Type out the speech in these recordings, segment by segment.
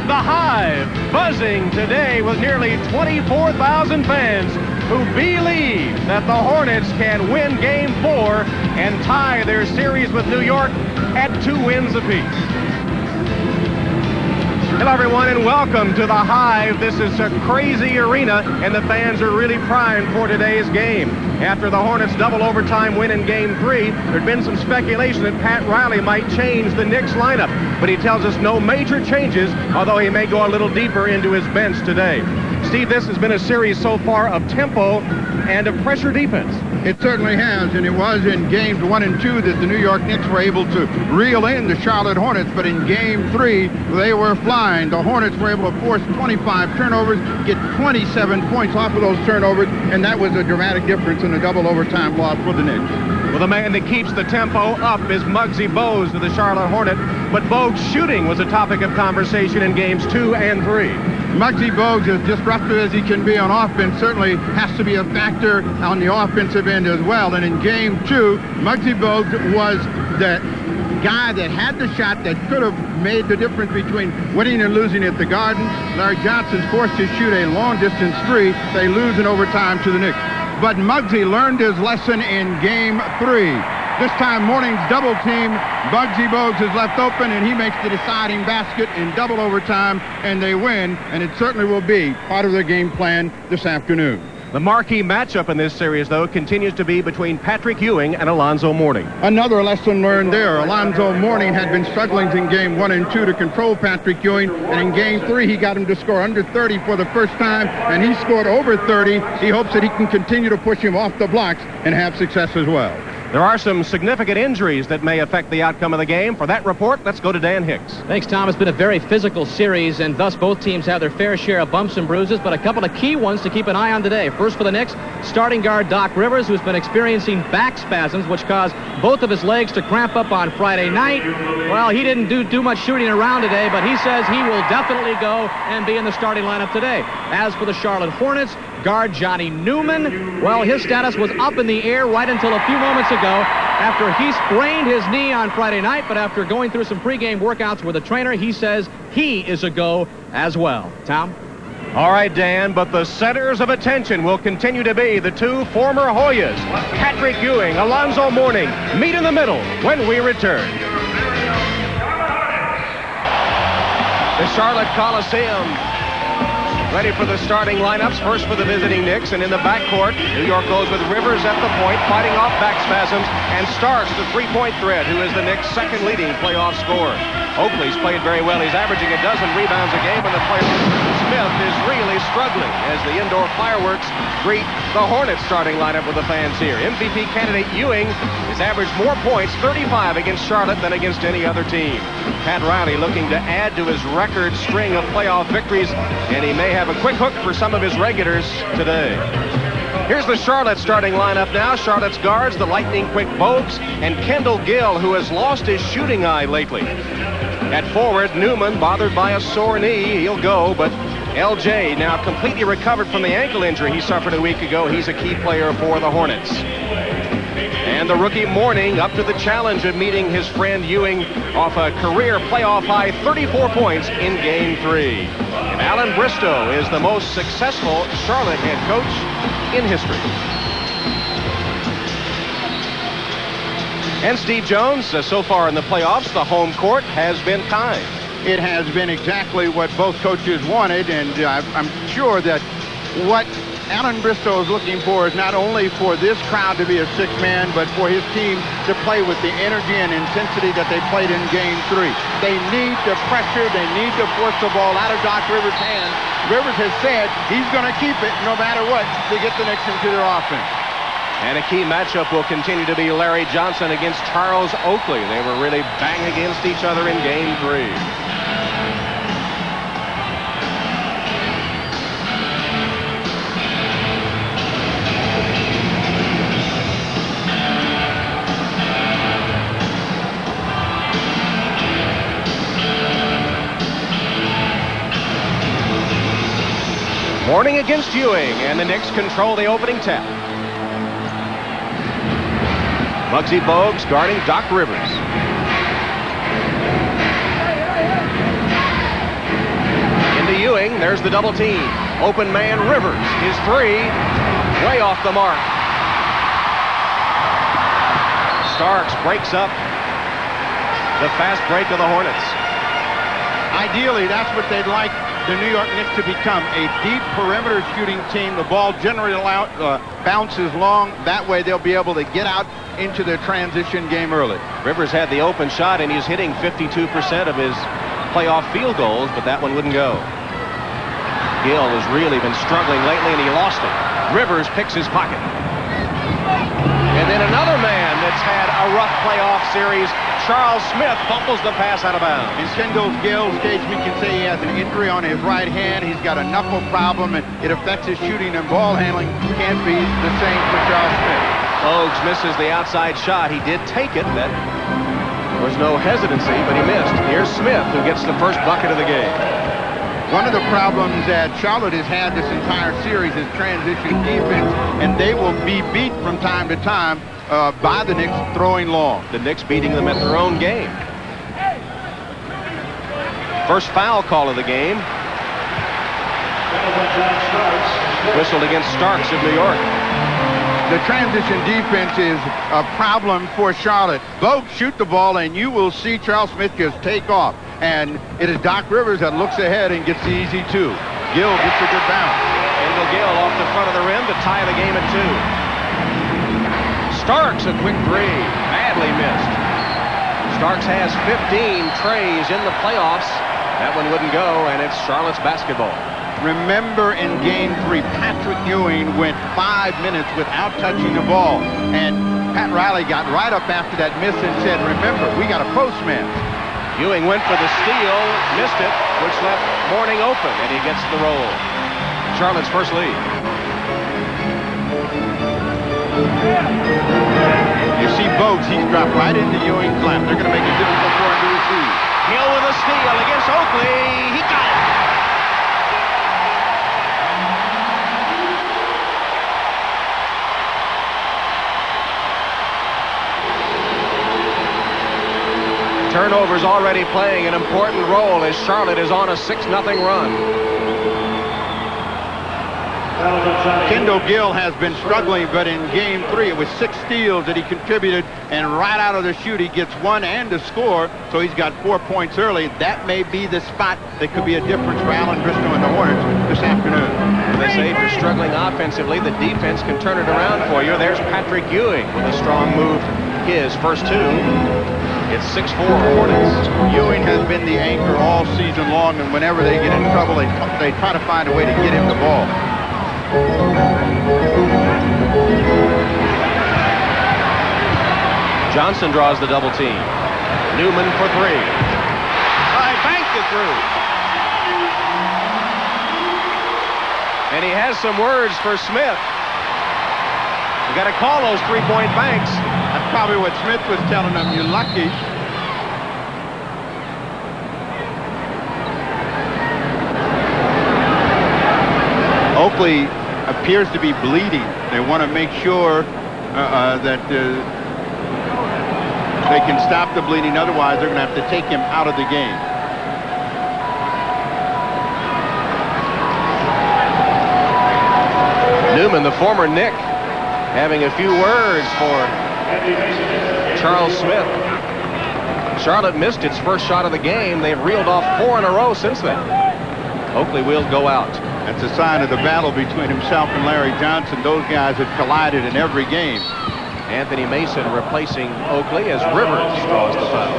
The Hive buzzing today with nearly 24,000 fans who believe that the Hornets can win Game 4 and tie their series with New York at 2 wins apiece. Hello, everyone, and welcome to the Hive. This is a crazy arena, and the fans are really primed for today's game. After the Hornets' double overtime win in Game 3, there'd been some speculation that Pat Riley might change the Knicks lineup, but he tells us no major changes, although he may go a little deeper into his bench today. Steve, this has been a series so far of tempo and of pressure defense. It certainly has, and it was in Games 1 and 2 that the New York Knicks were able to reel in the Charlotte Hornets, but in Game 3, they were flying. The Hornets were able to force 25 turnovers, get 27 points off of those turnovers, and that was a dramatic difference in the double overtime loss for the Knicks. Well, the man that keeps the tempo up is Muggsy Bogues of the Charlotte Hornet, but Bogues' shooting was a topic of conversation in Games 2 and 3. Muggsy Bogues, as disruptive as he can be on offense, certainly has to be a factor on the offensive end as well. And in Game 2, Muggsy Bogues was the guy that had the shot that could have made the difference between winning and losing at the Garden. Larry Johnson's forced to shoot a long-distance three. They lose in overtime to the Knicks. But Muggsy learned his lesson in Game 3. This time, Mourning's double team. Muggsy Bogues is left open, and he makes the deciding basket in double overtime, and they win, and it certainly will be part of their game plan this afternoon. The marquee matchup in this series, though, continues to be between Patrick Ewing and Alonzo Mourning. Another lesson learned there. Alonzo Mourning had been struggling in Game 1 and 2 to control Patrick Ewing, and in Game 3, he got him to score under 30 for the first time, and he scored over 30. He hopes that he can continue to push him off the blocks and have success as well. There are some significant injuries that may affect the outcome of the game. For that report, let's go to Dan Hicks. Thanks, Tom. It's been a very physical series, and thus both teams have their fair share of bumps and bruises, but a couple of key ones to keep an eye on today. First for the Knicks, starting guard Doc Rivers, who's been experiencing back spasms, which caused both of his legs to cramp up on Friday night. Well, he didn't do much shooting around today, but he says he will definitely go and be in the starting lineup today. As for the Charlotte Hornets, guard Johnny Newman, well, his status was up in the air right until a few moments ago after he sprained his knee on Friday night, but after going through some pregame workouts with a trainer, he says he is a go as well. Tom? All right, Dan, but the centers of attention will continue to be the two former Hoyas, Patrick Ewing, Alonzo Mourning. Meet in the middle when we return. The Charlotte Coliseum ready for the starting lineups. First for the visiting Knicks, and in the backcourt, New York goes with Rivers at the point, fighting off back spasms, and starts the three-point threat, who is the Knicks' second leading playoff scorer. Oakley's played very well. He's averaging a dozen rebounds a game, and the player Smith is really struggling as the indoor fireworks greet the Hornets starting lineup with the fans here. MVP candidate Ewing has averaged more points, 35 against Charlotte, than against any other team. Pat Riley looking to add to his record string of playoff victories, and he may have a quick hook for some of his regulars today. Here's the Charlotte starting lineup now. Charlotte's guards, the lightning-quick Bogues, and Kendall Gill, who has lost his shooting eye lately. At forward, Newman, bothered by a sore knee. He'll go, but LJ, now completely recovered from the ankle injury he suffered a week ago. He's a key player for the Hornets. And the rookie Mourning up to the challenge of meeting his friend Ewing off a career playoff high 34 points in Game 3. And Alan Bristow is the most successful Charlotte head coach in history. And Steve Jones, so far in the playoffs, the home court has been kind. It has been exactly what both coaches wanted, and I'm sure that what Alan Bristow is looking for is not only for this crowd to be a sixth man, but for his team to play with the energy and intensity that they played in Game 3. They need the pressure. They need to force the ball out of Doc Rivers' hands. Rivers has said he's going to keep it no matter what to get the Knicks into their offense. And a key matchup will continue to be Larry Johnson against Charles Oakley. They were really bang against each other in Game 3. Mourning against Ewing, and the Knicks control the opening tap. Muggsy Bogues guarding Doc Rivers. there's the double team. Open man Rivers. His three, way off the mark. Starks breaks up the fast break of the Hornets. Ideally, that's what they'd like the New York Knicks to become, a deep perimeter shooting team. The ball generally bounces long. That way they'll be able to get out into their transition game early. Rivers had the open shot, and he's hitting 52% of his playoff field goals, but that one wouldn't go. Gill has really been struggling lately, and he lost it. Rivers picks his pocket. And then another man that's had a rough playoff series, Charles Smith, fumbles the pass out of bounds. In Kendall Gill's case, we can say he has an injury on his right hand. He's got a knuckle problem, and it affects his shooting and ball handling. Can't be the same for Charles Smith. Oakes misses the outside shot. He did take it. There was no hesitancy, but he missed. Here's Smith, who gets the first bucket of the game. One of the problems that Charlotte has had this entire series is transition defense, and they will be beat from time to time by the Knicks throwing long. The Knicks beating them at their own game. First foul call of the game. Whistled against Starks of New York. The transition defense is a problem for Charlotte. Bogue shoot the ball, and you will see Charles Smith just take off. And it is Doc Rivers that looks ahead and gets the easy two. Gill gets a good bounce. Kendall Gill off the front of the rim to tie the game at 2. Starks a quick three. Badly missed. Starks has 15 trays in the playoffs. That one wouldn't go, and it's Charlotte's basketball. Remember in Game 3, Patrick Ewing went 5 minutes without touching the ball. And Pat Riley got right up after that miss and said, remember, we got a postman. Ewing went for the steal, missed it, which left Mourning open, and he gets the roll. Charlotte's first lead. You see Bogues, he's dropped right into Ewing's lap. They're going to make it difficult for him to receive. Hill with a steal against Oakley. He got it. Turnovers already playing an important role as Charlotte is on a 6-0 run. Kendall Gill has been struggling, but in Game 3, it was 6 steals that he contributed, and right out of the shoot, he gets 1 and a score, so he's got 4 points early. That may be the spot that could be a difference for Allen Bristow and the Hornets this afternoon. They say if you're struggling offensively, the defense can turn it around for you. There's Patrick Ewing with a strong move, his first 2. It's 6-4 Hornets. Ewing has been the anchor all season long, and whenever they get in trouble, they try to find a way to get him the ball. Johnson draws the double team. Newman for 3. I banked it through. And he has some words for Smith. You got to call those 3-point banks. That's probably what Smith was telling them. You're lucky. Oakley appears to be bleeding. They want to make sure that they can stop the bleeding. Otherwise, they're going to have to take him out of the game. Newman, the former Knick, having a few words for Charles Smith. Charlotte missed its first shot of the game. They've reeled off 4 in a row since then. Oakley will go out. That's a sign of the battle between himself and Larry Johnson. Those guys have collided in every game. Anthony Mason replacing Oakley as Rivers draws the foul.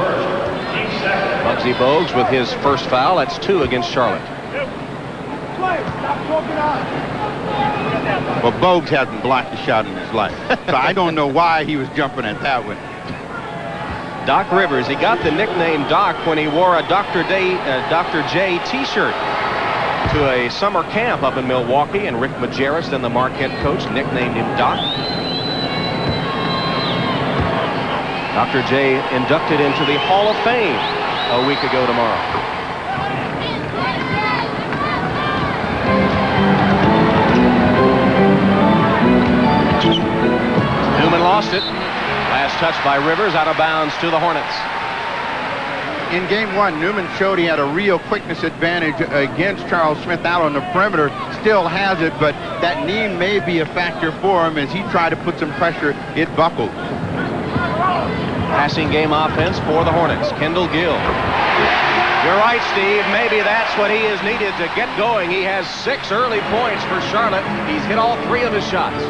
Muggsy Bogues with his first foul. That's 2 against Charlotte. Well, Bogues hasn't blocked a shot in his life. So I don't know why he was jumping at that one. Doc Rivers, he got the nickname Doc when he wore a Dr. J t-shirt to a summer camp up in Milwaukee, and Rick Majerus, then the Marquette coach, nicknamed him Doc. Dr. J inducted into the Hall of Fame a week ago tomorrow. Newman lost it. Last touch by Rivers, out of bounds to the Hornets. In game one, Newman showed he had a real quickness advantage against Charles Smith out on the perimeter. Still has it, but that knee may be a factor for him as he tried to put some pressure. It buckled. Passing game offense for the Hornets. Kendall Gill. You're right, Steve. Maybe that's what he is needed to get going. He has 6 early points for Charlotte. He's hit all 3 of his shots.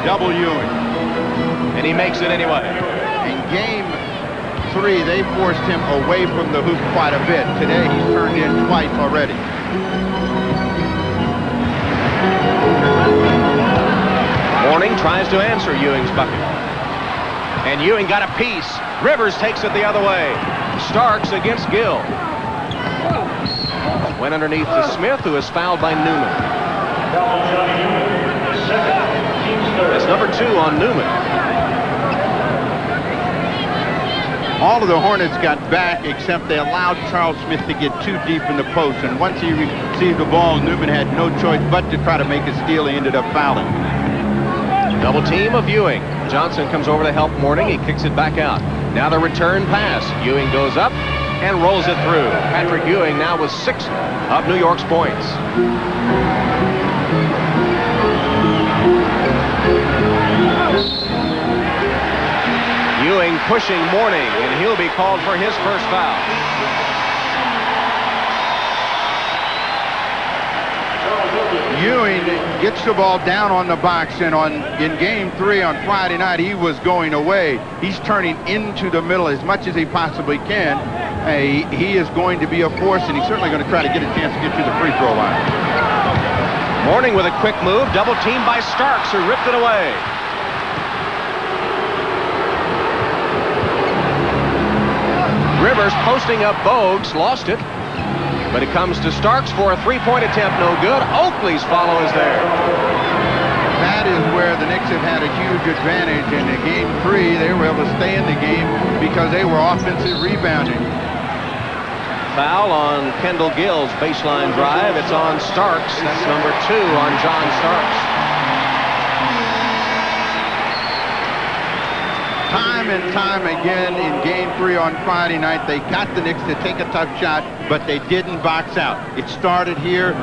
Double Ewing. And he makes it anyway. In game 3, they forced him away from the hoop quite a bit. Today, he's turned in twice already. Mourning tries to answer Ewing's bucket. And Ewing got a piece. Rivers takes it the other way. Starks against Gill. Went underneath to Smith, who is fouled by Newman. That's number 2 on Newman. All of the Hornets got back, except they allowed Charles Smith to get too deep in the post. And once he received the ball, Newman had no choice but to try to make a steal. He ended up fouling. Double team of Ewing. Johnson comes over to help Mourning. He kicks it back out. Now the return pass. Ewing goes up and rolls it through. Patrick Ewing now with 6 of New York's points. Ewing pushing Mourning, and he'll be called for his first foul. Ewing gets the ball down on the box, and in game 3 on Friday night, he was going away. He's turning into the middle as much as he possibly can. He is going to be a force, and he's certainly going to try to get a chance to get to the free throw line. Mourning with a quick move, double teamed by Starks, who ripped it away. Rivers posting up Bogues, lost it. But it comes to Starks for a 3-point attempt, no good. Oakley's follow is there. That is where the Knicks have had a huge advantage. And in game 3, they were able to stay in the game because they were offensive rebounding. Foul on Kendall Gill's baseline drive. It's on Starks. That's number 2 on John Starks. Time and time again in game 3 on Friday night, they got the Knicks to take a tough shot, but they didn't box out. It started here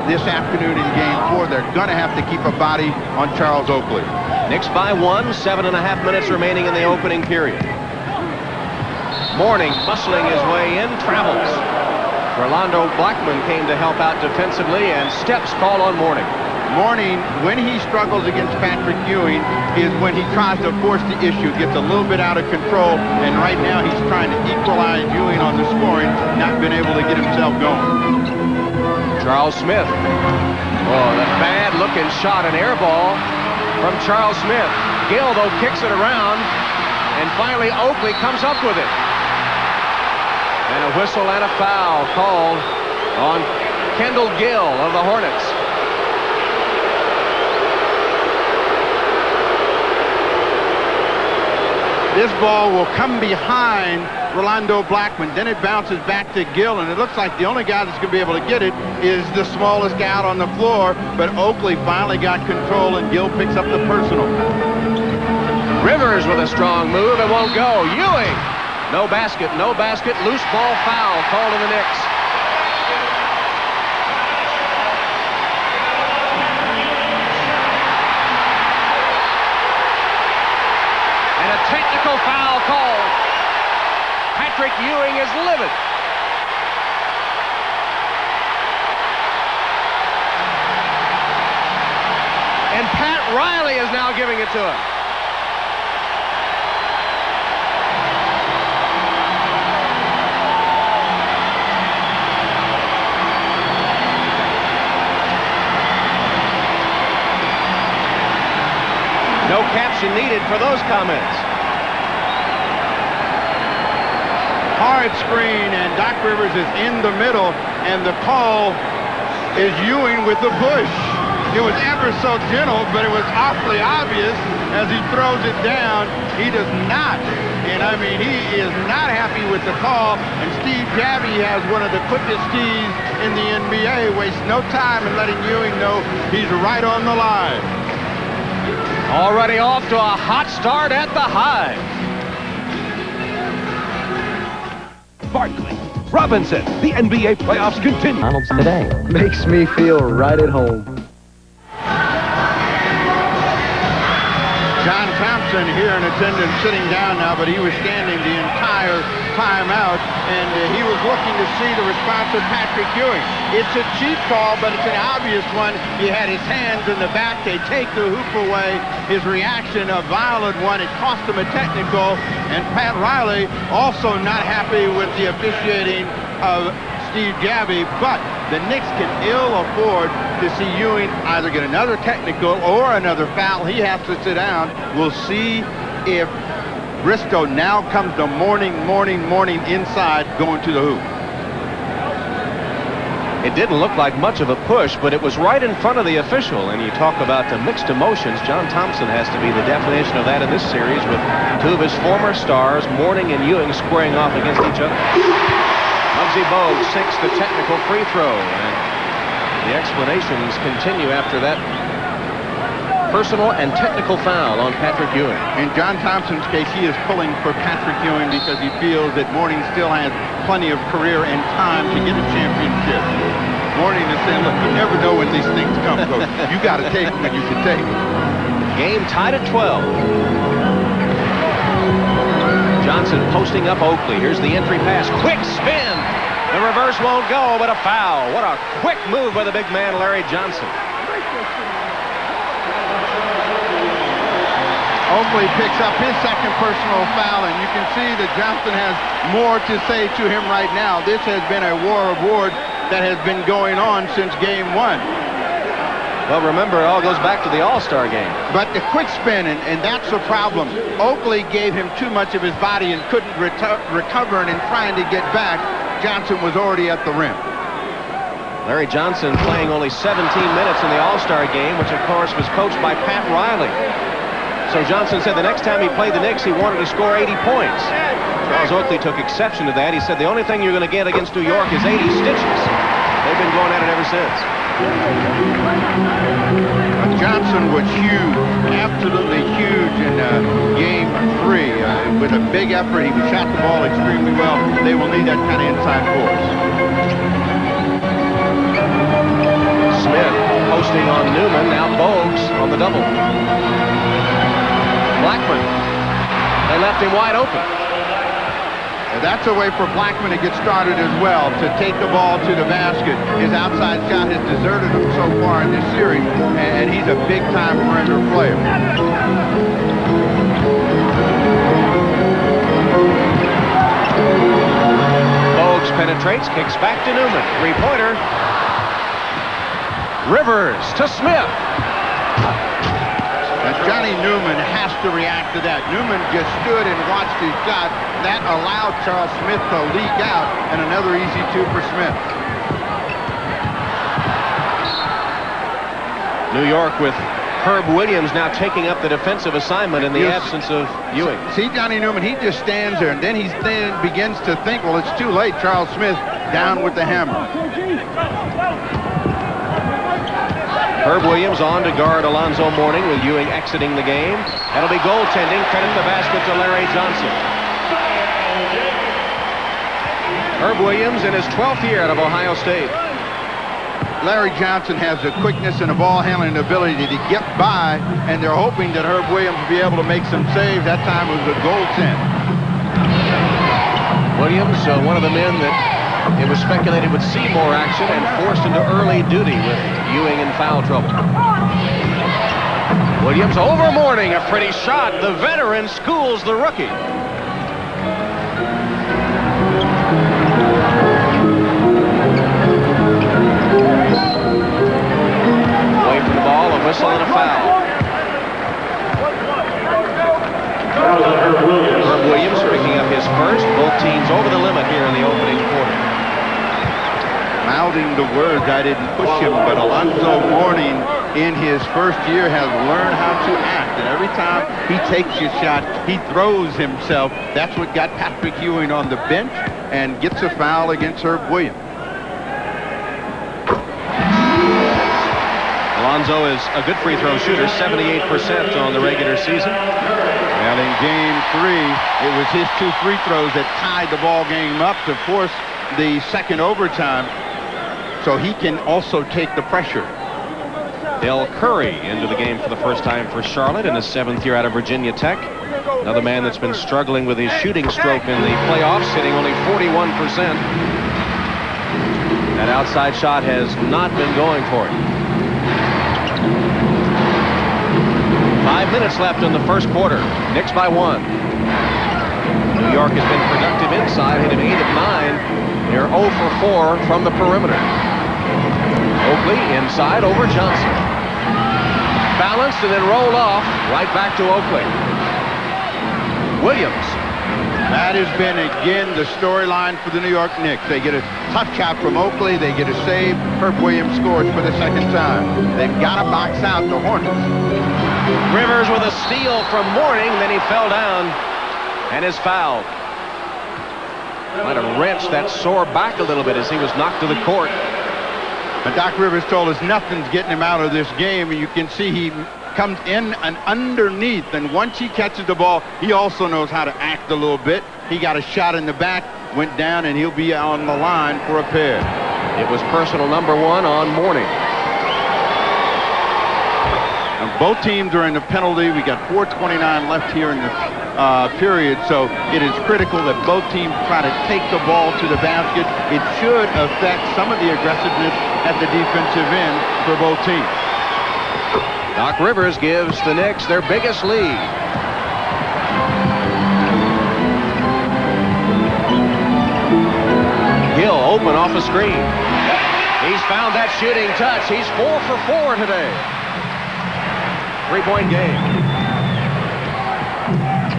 this afternoon in game 4. They're going to have to keep a body on Charles Oakley. Knicks by 1, 7.5 minutes remaining in the opening period. Mourning muscling his way in, travels. Rolando Blackman came to help out defensively, and steps called on Mourning. Mourning, when he struggles against Patrick Ewing, is when he tries to force the issue, gets a little bit out of control, and right now he's trying to equalize Ewing on the scoring, not been able to get himself going. Charles Smith. Oh, the bad-looking shot, an air ball from Charles Smith. Gill, though, kicks it around, and finally Oakley comes up with it. And a whistle and a foul called on Kendall Gill of the Hornets. This ball will come behind Rolando Blackman. Then it bounces back to Gill, and it looks like the only guy that's going to be able to get it is the smallest guy out on the floor. But Oakley finally got control, and Gill picks up the personal. Rivers with a strong move. It won't go. Ewing. No basket. No basket. Loose ball foul called to the Knicks. Technical foul called. Patrick Ewing is livid. And Pat Riley is now giving it to him. No caption needed for those comments. Hard screen, and Doc Rivers is in the middle, and the call is Ewing with the push. It was ever so gentle, but it was awfully obvious as he throws it down. He does not, and I mean, he is not happy with the call, and Steve Javie has one of the quickest keys in the NBA, wastes no time in letting Ewing know he's right on the line. Already off to a hot start at the high. Barkley, Robinson. The NBA playoffs continue. McDonald's today. Makes me feel right at home. John Thompson here in attendance, sitting down now, but he was standing the entire time out, and he was looking to see the response of Patrick Ewing. It's a cheap call, but it's an obvious one. He had his hands in the back. They take the hoop away. His reaction, a violent one. It cost him a technical, and Pat Riley also not happy with the officiating of Steve Gabby, but the Knicks can ill afford to see Ewing either get another technical or another foul. He has to sit down. We'll see if Briscoe now comes to morning inside going to the hoop. It didn't look like much of a push, but it was right in front of the official. And you talk about the mixed emotions. John Thompson has to be the definition of that in this series, with two of his former stars, Mourning and Ewing, squaring off against each other. Muggsy Bogues sinks the technical free throw, and the explanations continue after that personal and technical foul on Patrick Ewing. In John Thompson's case, he is pulling for Patrick Ewing because he feels that Mourning still has plenty of career and time to get a championship. Mourning is saying, look, you never know when these things come, Coach. You got to take them when you can take them. Game tied at 12. Johnson posting up Oakley. Here's the entry pass. Quick spin. The reverse won't go, but a foul. What a quick move by the big man, Larry Johnson. Oakley picks up his second personal foul, and you can see that Johnson has more to say to him right now. This has been a war of words that has been going on since game one. Well, remember, it all goes back to the All-Star game. But the quick spin, and that's the problem. Oakley gave him too much of his body and couldn't recover, and in trying to get back, Johnson was already at the rim. Larry Johnson playing only 17 minutes in the All-Star game, which, of course, was coached by Pat Riley. So Johnson said the next time he played the Knicks, he wanted to score 80 points. Charles Oakley took exception to that. He said the only thing you're going to get against New York is 80 stitches. They've been going at it ever since. Johnson was huge, absolutely huge in game 3. With a big effort, he shot the ball extremely well. They will need that kind of inside force. Smith posting on Newman, now Bogues on the double. Blackman, they left him wide open. And that's a way for Blackman to get started as well, to take the ball to the basket. His outside shot has deserted him so far in this series, and he's a big-time perimeter player. Bogues penetrates, kicks back to Newman. Three-pointer. Rivers to Smith. And Johnny Newman has to react to that. Newman just stood and watched his shot. That allowed Charles Smith to leak out, and another easy two for Smith. New York with Herb Williams now taking up the defensive assignment in the absence of Ewing. See Johnny Newman, he just stands there, and then he begins to think, well, it's too late. Charles Smith down with the hammer. Herb Williams on to guard Alonzo Mourning with Ewing exiting the game. That'll be goaltending. Credit the basket to Larry Johnson. Herb Williams in his 12th year out of Ohio State. Larry Johnson has the quickness and the ball handling ability to get by, and they're hoping that Herb Williams will be able to make some saves. That time it was a goaltend. Williams, one of the men that it was speculated would see more action and forced into early duty with Ewing in foul trouble. Williams over Mourning, a pretty shot. The veteran schools the rookie. Away from the ball, a whistle and a foul. Herb Williams picking up his first. Both teams over the limit here in the opening quarter. Mouthing the words, I didn't push him, but Alonzo Mourning in his first year has learned how to act, and every time he takes his shot, he throws himself. That's what got Patrick Ewing on the bench and gets a foul against Herb Williams. Alonzo is a good free throw shooter, 78% on the regular season. Well, in game 3, it was his 2 free throws that tied the ball game up to force the second overtime, so he can also take the pressure. Del Curry into the game for the first time for Charlotte in his 7th year out of Virginia Tech. Another man that's been struggling with his shooting stroke in the playoffs, hitting only 41%. That outside shot has not been going for him. 5 minutes left in the first quarter. Knicks by 1. New York has been productive inside, hitting 8 of 9. They're 0 for 4 from the perimeter. Oakley inside over Johnson. Balanced and then rolled off. Right back to Oakley. Williams. That has been, again, the storyline for the New York Knicks. They get a tough shot from Oakley. They get a save. Herb Williams scores for the second time. They've got to box out the Hornets. Rivers with a steal from Mourning. Then he fell down and is fouled. Might have wrenched that sore back a little bit as he was knocked to the court. And Doc Rivers told us nothing's getting him out of this game, and you can see he comes in and underneath, and once he catches the ball, he also knows how to act a little bit. He got a shot in the back, went down, and he'll be on the line for a pair. It was personal number 1 on Mourning. And both teams are in the penalty. We got 4:29 left here in the period, so it is critical that both teams try to take the ball to the basket. It should affect some of the aggressiveness at the defensive end for both teams. Doc Rivers gives the Knicks their biggest lead. Gill open off a screen. He's found that shooting touch. He's 4 for 4 today. 3-point game.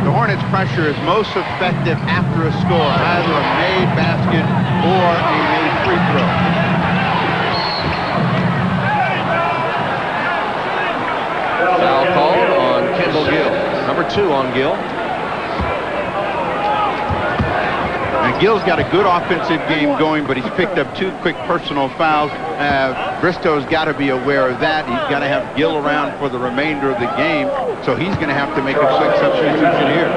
The Hornets' pressure is most effective after a score, either a made basket or a made free throw. Foul called on Kendall Gill. Number 2 on Gill. And Gill's got a good offensive game going, but he's picked up 2 quick personal fouls. Bristow's got to be aware of that. He's got to have Gill around for the remainder of the game, so he's going to have to make a quick substitution here.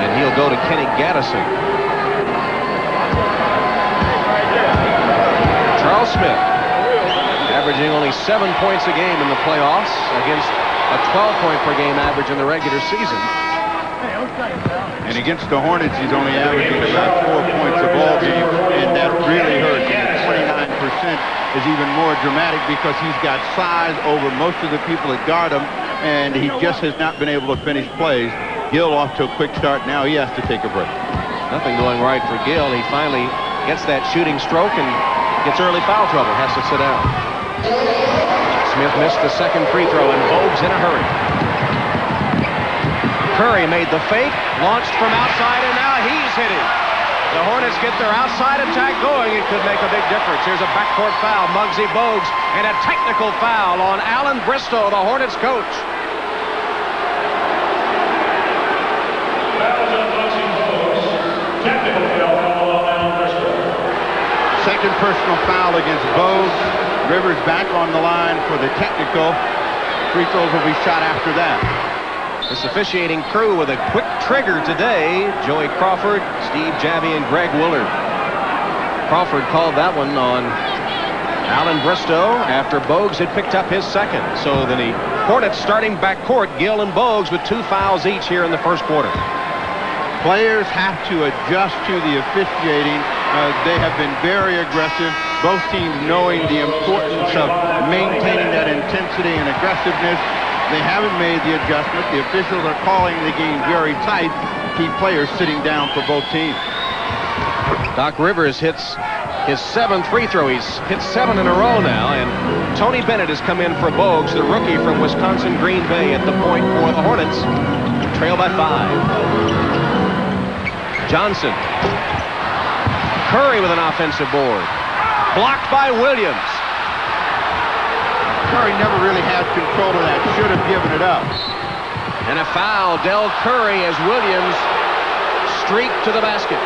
And he'll go to Kenny Gaddison. Charles Smith, averaging only 7 points a game in the playoffs against a 12-point per game average in the regular season. And against the Hornets, he's only averaging about 4 points a ball game, and that really hurts. And the 29% is even more dramatic because he's got size over most of the people that guard him, and he just has not been able to finish plays. Gill off to a quick start. Now he has to take a break. Nothing going right for Gill. He finally gets that shooting stroke and gets early foul trouble. Has to sit down. Smith missed the second free throw, and Bogues in a hurry. Curry made the fake, launched from outside, and now he's hitting. The Hornets get their outside attack going. It could make a big difference. Here's a backcourt foul, Muggsy Bogues, and a technical foul on Alan Bristow, the Hornets coach. Second personal foul against Bogues. Rivers back on the line for the technical. Free throws will be shot after that. This officiating crew with a quick trigger today. Joey Crawford, Steve Javy, and Greg Willard. Crawford called that one on Alan Bristow after Bogues had picked up his second. So the Hornets starting backcourt, Gill and Bogues, with 2 fouls each here in the first quarter. Players have to adjust to the officiating. They have been very aggressive. Both teams knowing the importance of maintaining that intensity and aggressiveness. They haven't made the adjustment. The officials are calling the game very tight. Keep players sitting down for both teams. Doc Rivers hits his 7th free throw. He's hit 7 in a row now, and Tony Bennett has come in for Bogues, the rookie from Wisconsin Green Bay, at the point for the Hornets. Trail by 5. Johnson. Curry with an offensive board. Blocked by Williams. Curry never really had control of that. Should have given it up. And a foul. Del Curry as Williams streaked to the basket.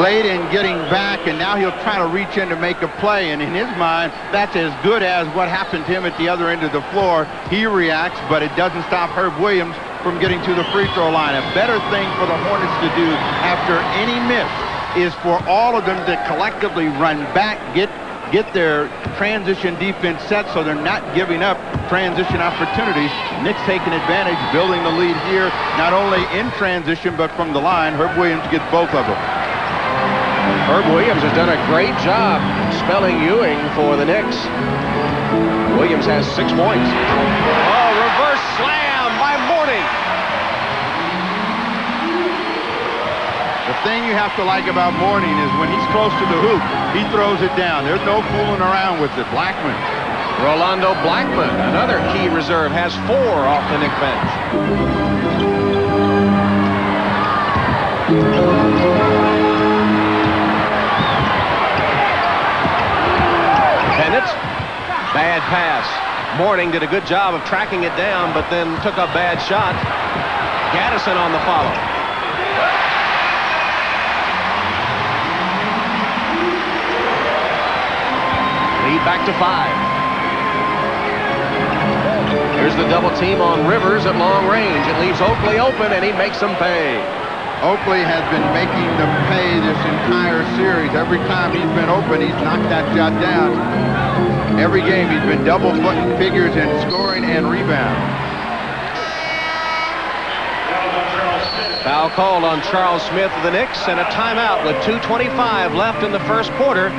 Late in and getting back, and now he'll try to reach in to make a play, and in his mind, that's as good as what happened to him at the other end of the floor. He reacts, but it doesn't stop Herb Williams from getting to the free throw line. A better thing for the Hornets to do after any miss is for all of them to collectively run back, get their transition defense set so they're not giving up transition opportunities. Knicks taking advantage, building the lead here, not only in transition, but from the line. Herb Williams gets both of them. Herb Williams has done a great job spelling Ewing for the Knicks. Williams has 6 points. Oh, reverse slam by Mourning. The thing you have to like about Mourning is when he's close to the hoop, he throws it down. There's no fooling around with it. Blackman. Rolando Blackman, another key reserve, has 4 off the Knicks bench. Bennett, bad pass. Mourning did a good job of tracking it down, but then took a bad shot. Gaddison on the follow. Lead back to 5. Here's the double team on Rivers at long range. It leaves Oakley open, and he makes them pay. Oakley has been making them pay this entire series. Every time he's been open, he's knocked that shot down. Every game, he's been double-button figures in scoring and rebound. Foul called on Charles Smith of the Knicks, and a timeout with 2:25 left in the first quarter.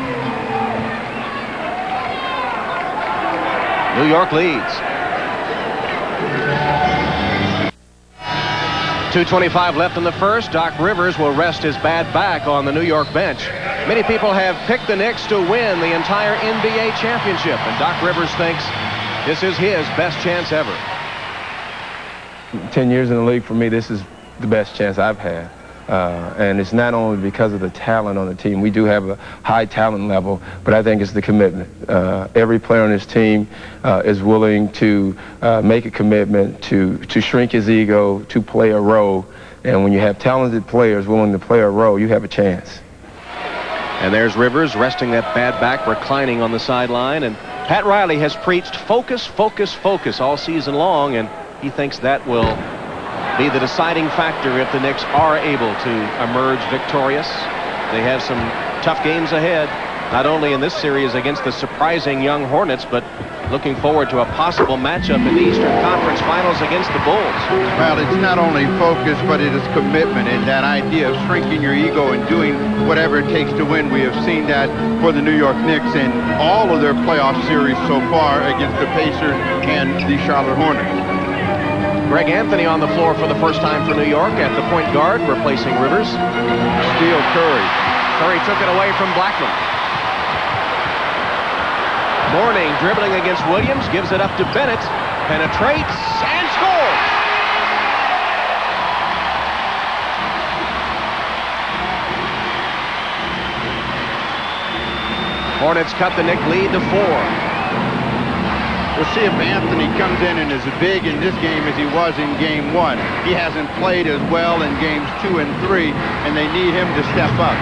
New York leads. 2:25 left in the first. Doc Rivers will rest his bad back on the New York bench. Many people have picked the Knicks to win the entire NBA championship, and Doc Rivers thinks this is his best chance ever. 10 years in the league, for me, this is the best chance I've had. And it's not only because of the talent on the team. We do have a high talent level, but I think it's the commitment. Every player on this team is willing to make a commitment to shrink his ego, to play a role. And when you have talented players willing to play a role, you have a chance. And there's Rivers resting that bad back, reclining on the sideline. And Pat Riley has preached focus, focus, focus all season long, and he thinks that will be the deciding factor if the Knicks are able to emerge victorious. They have some tough games ahead, not only in this series against the surprising young Hornets, but looking forward to a possible matchup in the Eastern Conference Finals against the Bulls. Well, it's not only focus, but it is commitment, and that idea of shrinking your ego and doing whatever it takes to win. We have seen that for the New York Knicks in all of their playoff series so far against the Pacers and the Charlotte Hornets. Greg Anthony on the floor for the first time for New York at the point guard, replacing Rivers. Steal Curry. Curry took it away from Blackman. Mourning dribbling against Williams, gives it up to Bennett, penetrates and scores. Hornets cut the Knicks lead to 4. We'll see if Anthony comes in and is as big in this game as he was in Game 1. He hasn't played as well in Games 2 and 3, and they need him to step up.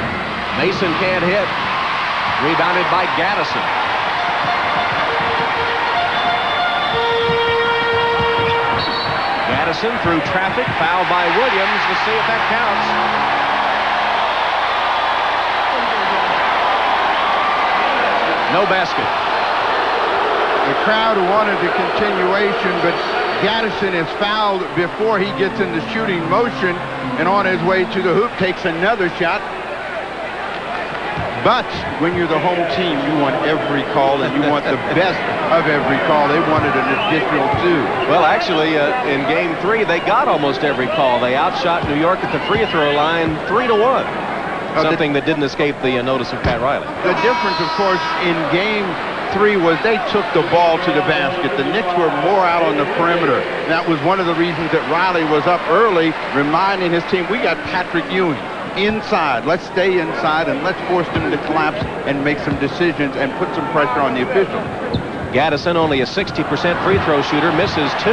Mason can't hit. Rebounded by Gaddison. Gaddison through traffic, foul by Williams. We'll see if that counts. No basket. The crowd wanted the continuation, but Gaddison is fouled before he gets into shooting motion, and on his way to the hoop takes another shot. But when you're the home team, you want every call, and you want the best of every call. They wanted an additional 2. Well, actually, in Game 3, they got almost every call. They outshot New York at the free throw line 3-1. Something that didn't escape the notice of Pat Riley. The difference, of course, in Game 3 was they took the ball to the basket. The Knicks were more out on the perimeter. That was one of the reasons that Riley was up early, reminding his team, we got Patrick Ewing inside. Let's stay inside and let's force them to collapse and make some decisions and put some pressure on the officials. Gaddison, only a 60% free throw shooter, misses 2.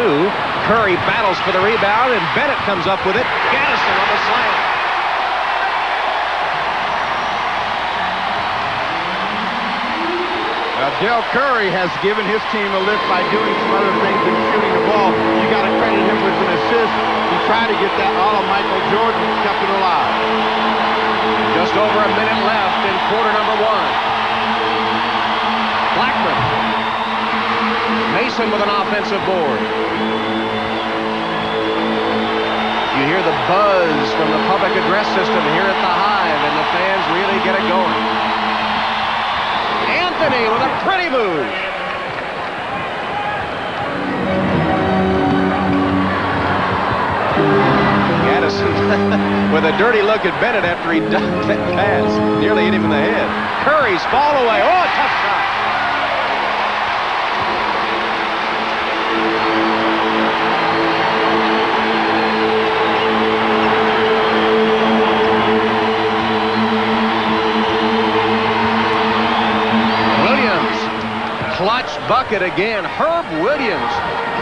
Curry battles for the rebound, and Bennett comes up with it. Gaddison on the slam. Dell Curry has given his team a lift by doing some other things than shooting the ball. You got to credit him with an assist. He tried to get that all of Michael Jordan, kept it alive. Just over a minute left in quarter number 1. Blackman. Mason with an offensive board. You hear the buzz from the public address system here at the Hive, and the fans really get it going. Anthony with a pretty move. Addison with a dirty look at Bennett after he ducked that pass. Nearly hit him in the head. Curry's fall away. Oh, a tough shot. Clutch bucket again. Herb Williams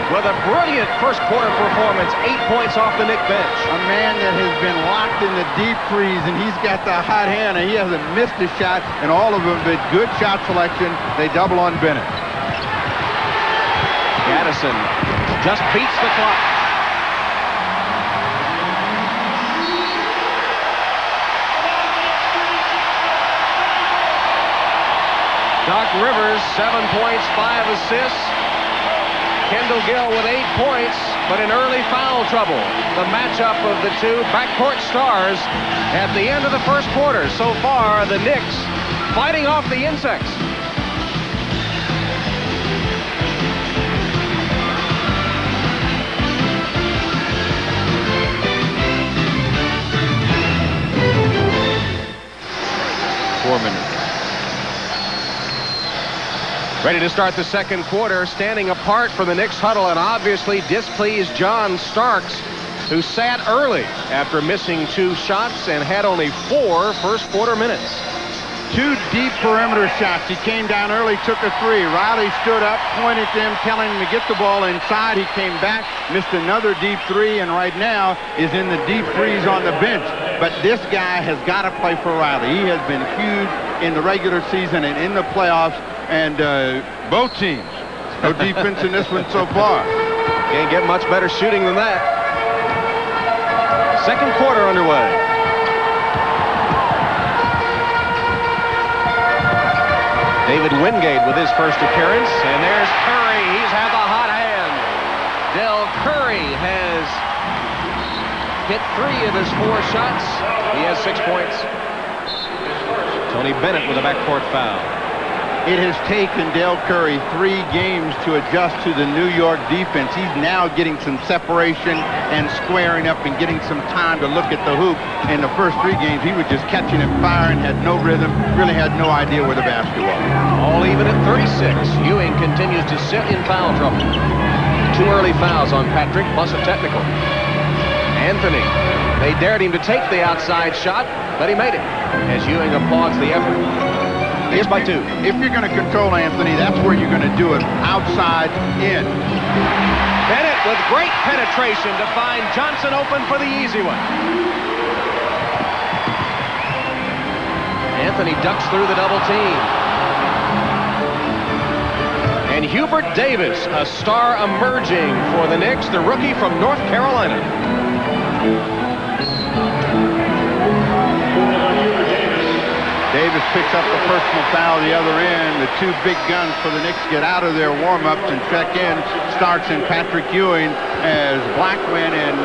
with a brilliant first quarter performance. 8 points off the Knicks bench. A man that has been locked in the deep freeze, and he's got the hot hand, and he hasn't missed a shot, and all of them been good shot selection. They double on Bennett. Addison just beats the clock. Doc Rivers, 7 points, 5 assists. Kendall Gill with 8 points, but in early foul trouble. The matchup of the two backcourt stars at the end of the first quarter. So far, the Knicks fighting off the insects. Ready to start the second quarter, standing apart from the Knicks huddle, and obviously displeased John Starks, who sat early after missing 2 shots and had only 4 first quarter minutes. 2 deep perimeter shots. He came down early, took a 3. Riley stood up, pointed to him, telling him to get the ball inside. He came back, missed another deep 3, and right now is in the deep freeze on the bench. But this guy has got to play for Riley. He has been huge in the regular season and in the playoffs. And both teams, no defense in this one so far. Can't get much better shooting than that. Second quarter underway. David Wingate with his first appearance, and there's Curry. He's had the hot hand. Dell Curry has hit 3 of his 4 shots. He has 6 points. Tony Bennett with a backcourt foul. It has taken Dell Curry 3 games to adjust to the New York defense. He's now getting some separation and squaring up and getting some time to look at the hoop. In the first 3 games, he was just catching and firing, had no rhythm, really had no idea where the basket was. All even at 36. Ewing continues to sit in foul trouble. 2 early fouls on Patrick, plus a technical. Anthony, they dared him to take the outside shot, but he made it, as Ewing applauds the effort. Here's by 2. If you're going to control Anthony, that's where you're going to do it, outside in. Bennett with great penetration to find Johnson open for the easy one. Anthony ducks through the double team. And Hubert Davis, a star emerging for the Knicks, the rookie from North Carolina. Davis picks up the personal foul the other end. The 2 big guns for the Knicks get out of their warm-ups and check in. Starks and Patrick Ewing, as Blackman and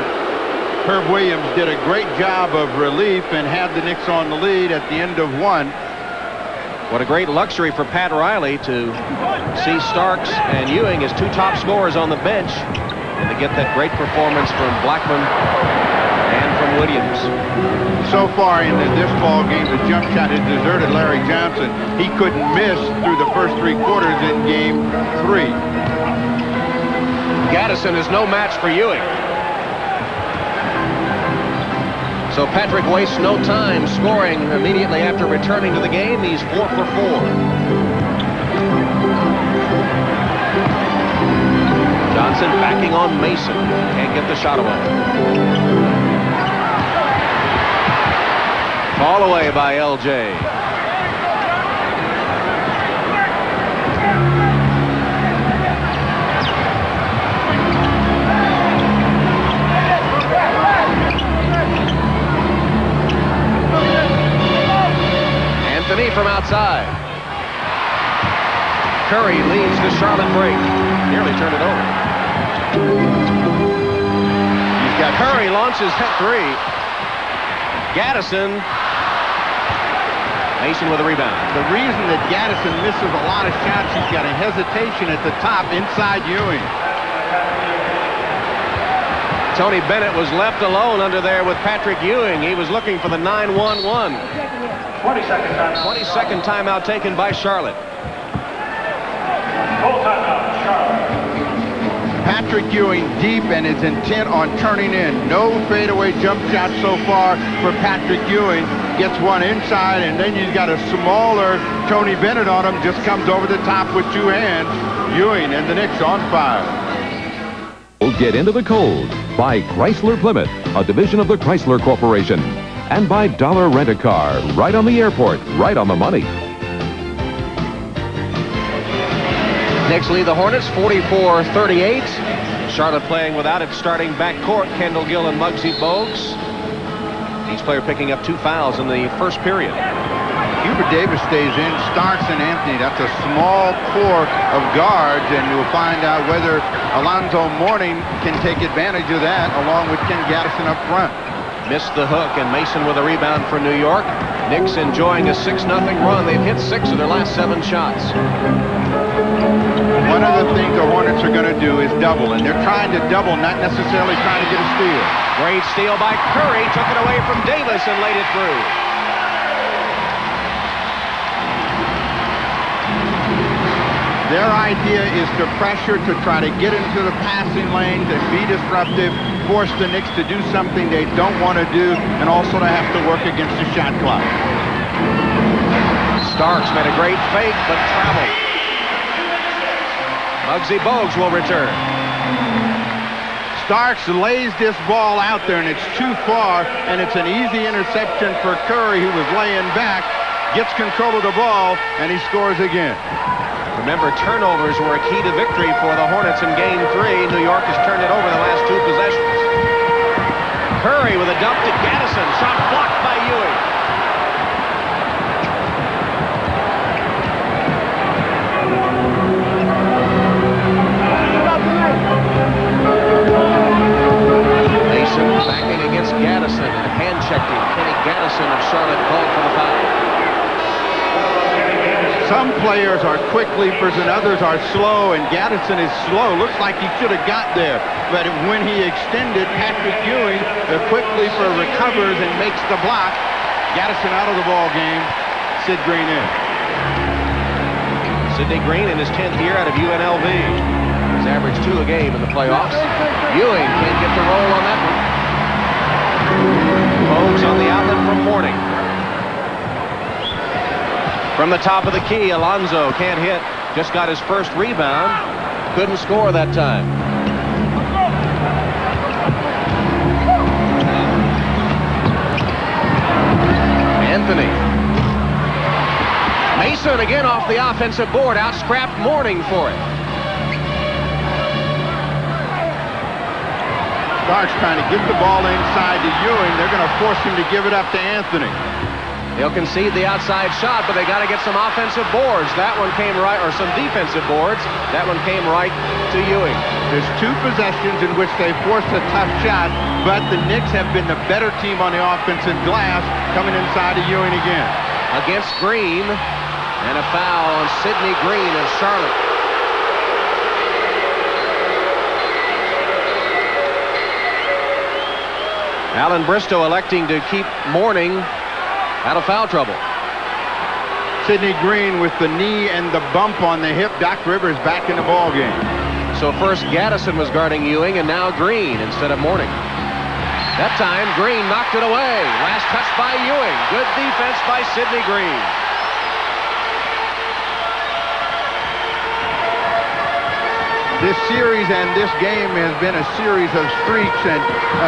Herb Williams did a great job of relief and had the Knicks on the lead at the end of 1. What a great luxury for Pat Riley to see Starks and Ewing as 2 top scorers on the bench, and to get that great performance from Blackman and from Williams. So far in this ball game, the jump shot has deserted Larry Johnson. He couldn't miss through the first 3 quarters in game 3. Gaddison is no match for Ewing. So Patrick wastes no time scoring immediately after returning to the game. He's 4 for 4. Johnson backing on Mason. Can't get the shot away. Fall away by LJ. outside. Curry leads the Charlotte break. Nearly turned it over. He's got Curry launches at three. Gaddison. Mason with a rebound. the reason that Gaddison misses a lot of shots, he's got a hesitation at the top inside Ewing. Tony Bennett was left alone under there with Patrick Ewing. He was looking for the 9-1-1. 22nd timeout taken by Charlotte. Patrick Ewing deep and is intent on turning in. No fadeaway jump shot so far for Patrick Ewing. Gets one inside, and then you've got a smaller Tony Bennett on him. Just comes over the top with two hands. Ewing and the Knicks on fire. Get into the cold by Chrysler Plymouth, a division of the Chrysler Corporation. And by Dollar Rent-A-Car, right on the airport, right on the money. Knicks lead the Hornets 44-38. Charlotte playing without its starting backcourt, Kendall Gill and Muggsy Bogues. Each player picking up 2 fouls in the first period. Hubert Davis stays in, Starks and Anthony. That's a small core of guards, and you'll find out whether Alonzo Mourning can take advantage of that, along with Ken Gaddison up front. Missed the hook, and Mason with a rebound for New York. Knicks enjoying a 6-0 run. They've hit 6 of their last 7 shots. One of the things the Hornets are going to do is double, and they're trying to double, not necessarily trying to get a steal. Great steal by Curry. Took it away from Davis and laid it through. Their idea is to pressure, to try to get into the passing lanes and be disruptive, force the Knicks to do something they don't want to do, and also to have to work against the shot clock. Starks made a great fake, but traveled. Muggsy Bogues will return. Starks lays this ball out there, and it's too far, and it's an easy interception for Curry, who was laying back, gets control of the ball, and he scores again. Remember, turnovers were a key to victory for the Hornets in Game 3. New York has turned it over the last 2 possessions. Curry with a dump to Gaddison. Shot blocked by Ewing. Mason backing against Gaddison and hand-checked him. Kenny Gaddison of Charlotte called for the foul. Some players are quick leapers and others are slow, and Gaddison is slow. Looks like he should have got there. But when he extended, Patrick Ewing, the quick leaper, recovers and makes the block. Gaddison out of the ball game. Sid Green in. Sidney Green in his 10th year out of UNLV. He's averaged 2 a game in the playoffs. Ewing can't get the roll on that one. Bogues on the outlet from Mourning. From the top of the key, Alonzo can't hit. Just got his first rebound. Couldn't score that time. Anthony. Mason again off the offensive board. Out-scrapped Mourning for it. Starks trying to get the ball inside to Ewing. They're going to force him to give it up to Anthony. They'll concede the outside shot, but they got to get some offensive boards. That one came right, or some defensive boards. That one came right to Ewing. There's 2 possessions in which they forced a tough shot, but the Knicks have been the better team on the offensive glass, coming inside to Ewing again. Against Green, and a foul on Sidney Green of Charlotte. Alan Bristow electing to keep Mourning out of foul trouble. Sidney Green with the knee and the bump on the hip. Doc Rivers back in the ball game. So first Gaddison was guarding Ewing, and now Green instead of Mourning. That time Green knocked it away. Last touch by Ewing. Good defense by Sidney Green. This series and this game has been a series of streaks, and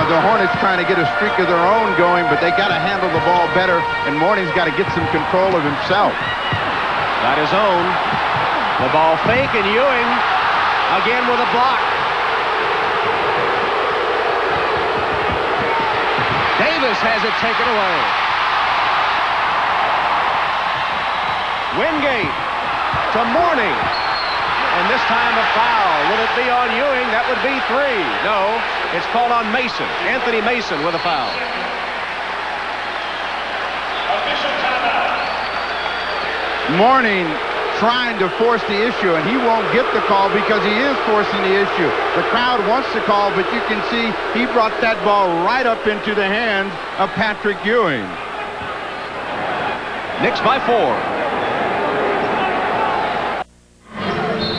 the Hornets trying to get a streak of their own going, but they got to handle the ball better, and Mourning's got to get some control of himself. Got his own. The ball fake, and Ewing again with a block. Davis has it taken away. Wingate to Mourning. And this time a foul. Will it be on Ewing? That would be 3. No, it's called on Mason. Anthony Mason with a foul. Mourning trying to force the issue, and he won't get the call because he is forcing the issue. The crowd wants the call, but you can see he brought that ball right up into the hands of Patrick Ewing. Knicks by 4.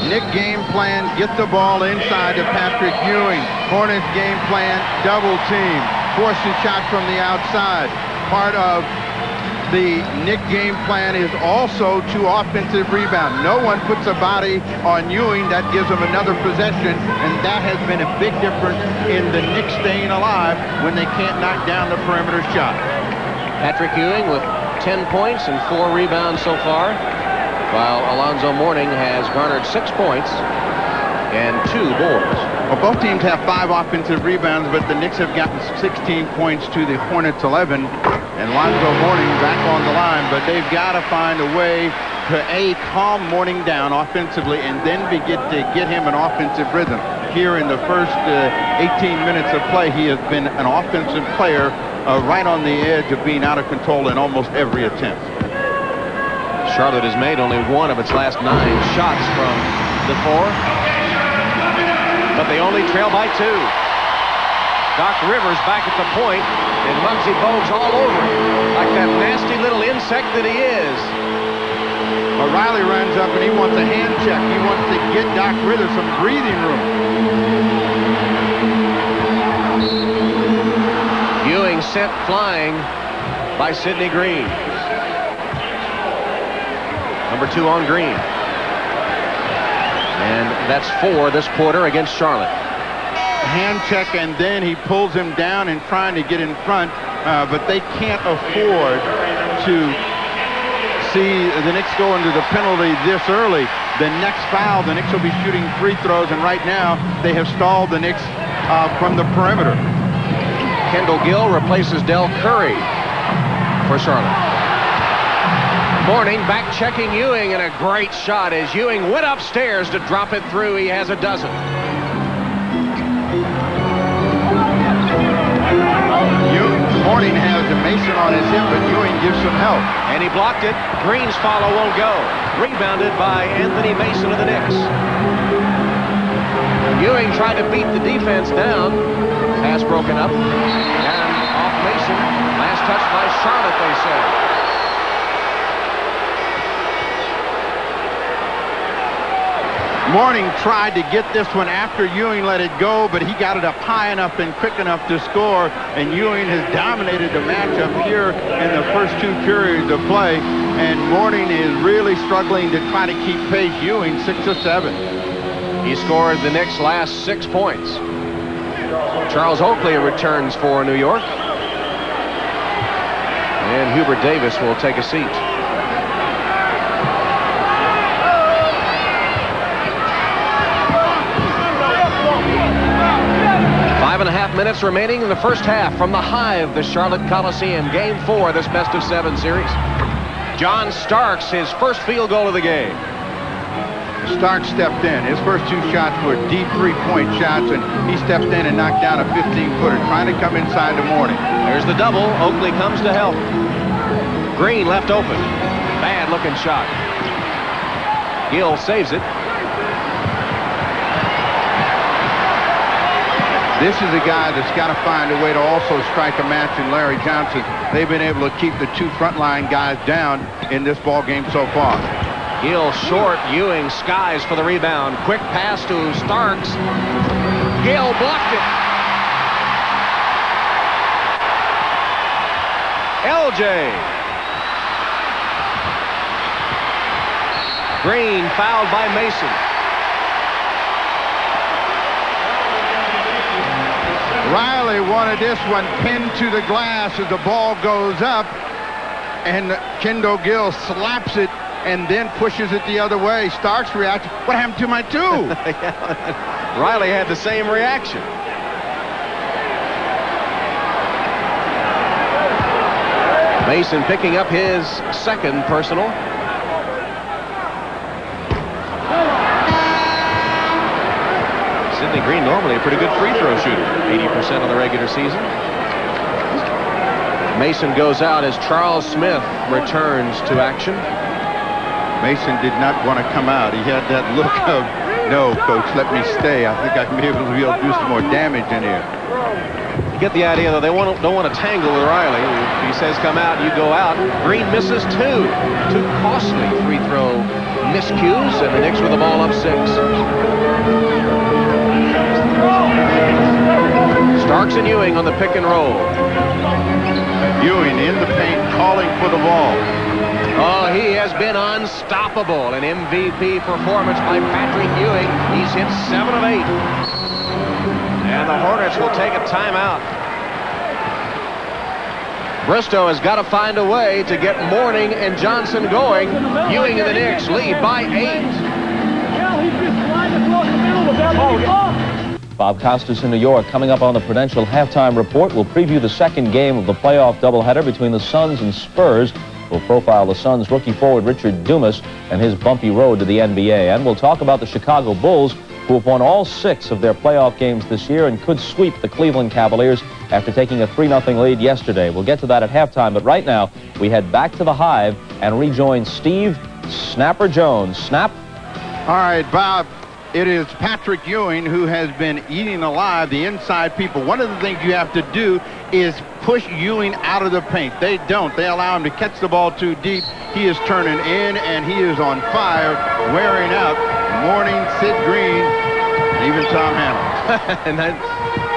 Knick game plan, get the ball inside to Patrick Ewing. Hornets game plan, double team. Force the shot from the outside. Part of the Knick game plan is also to offensive rebound. No one puts a body on Ewing. That gives him another possession, and that has been a big difference in the Knicks staying alive when they can't knock down the perimeter shot. Patrick Ewing with 10 points and 4 rebounds so far, while Alonzo Mourning has garnered 6 points and 2 boards. Well, both teams have 5 offensive rebounds, but the Knicks have gotten 16 points to the Hornets 11. And Alonzo Mourning back on the line, but they've got to find a way to calm Mourning down offensively and then begin to get him an offensive rhythm. Here in the first 18 minutes of play, he has been an offensive player right on the edge of being out of control in almost every attempt. Charlotte has made only 1 of its last 9 shots from the 4, but they only trail by 2. Doc Rivers back at the point, and Muggsy Bogues all over him, like that nasty little insect that he is. But Riley runs up and he wants a hand check. He wants to get Doc Rivers some breathing room. Ewing sent flying by Sidney Green. Number 2 on Green. And that's 4 this quarter against Charlotte. Hand check, and then he pulls him down and trying to get in front, but they can't afford to see the Knicks go into the penalty this early. The next foul, the Knicks will be shooting free throws, and right now they have stalled the Knicks from the perimeter. Kendall Gill replaces Del Curry for Charlotte. Mourning back checking Ewing, and a great shot as Ewing went upstairs to drop it through. He has a dozen. Mourning has a Mason on his hip, but Ewing gives some help. And he blocked it. Green's follow won't go. Rebounded by Anthony Mason of the Knicks. Ewing tried to beat the defense down. Pass broken up. And off Mason. Last touch by Charlotte, they say. Mourning tried to get this one after Ewing let it go, but he got it up high enough and quick enough to score, and Ewing has dominated the matchup here in the first 2 periods of play, and Mourning is really struggling to try to keep pace. Ewing 6 of 7. He scored the Knicks' last 6 points. Charles Oakley returns for New York, and Hubert Davis will take a seat. 5.5 minutes remaining in the first half from the Hive, the Charlotte Coliseum. Game 4 of this best-of-7 series. John Starks, his first field goal of the game. Starks stepped in. His first 2 shots were deep 3-point shots, and he stepped in and knocked down a 15-footer, trying to come inside the Mourning. There's the double. Oakley comes to help. Green left open. Bad-looking shot. Gill saves it. This is a guy that's got to find a way to also strike a match in Larry Johnson. They've been able to keep the 2 frontline guys down in this ball game so far. Gill short. Ewing skies for the rebound. Quick pass to Starks. Gill blocked it. LJ. Green fouled by Mason. Riley wanted this one pinned to the glass as the ball goes up, and Kendall Gill slaps it and then pushes it the other way. Starks reacts, what happened to my 2? Riley had the same reaction. Mason picking up his second personal. Riley Green, normally a pretty good free throw shooter, 80% on the regular season. Mason goes out as Charles Smith returns to action. Mason did not want to come out. He had that look of, no, coach, let me stay. I think I can be able to do some more damage in here. You get the idea, though, they don't want to tangle with Riley. He says come out, you go out. Green misses two costly free throw miscues, and the Knicks with the ball up 6. Starks and Ewing on the pick and roll. Ewing in the paint, calling for the ball. Oh, he has been unstoppable. An MVP performance by Patrick Ewing. He's hit 7 of 8. And the Hornets will take a timeout. Bristow has got to find a way to get Mourning and Johnson going. Ewing and the Knicks lead by 8. Bob Costas in New York. Coming up on the Prudential Halftime Report, we'll preview the second game of the playoff doubleheader between the Suns and Spurs. We'll profile the Suns rookie forward Richard Dumas and his bumpy road to the NBA. And we'll talk about the Chicago Bulls, who have won all 6 of their playoff games this year and could sweep the Cleveland Cavaliers after taking a 3-0 lead yesterday. We'll get to that at halftime, but right now we head back to the Hive and rejoin Steve Snapper Jones. Snap? All right, Bob. It is Patrick Ewing who has been eating alive the inside people. One of the things you have to do is push Ewing out of the paint. They don't. They allow him to catch the ball too deep. He is turning in, and he is on fire, wearing out Mourning, Sid Green, and even Tom Hamilton. And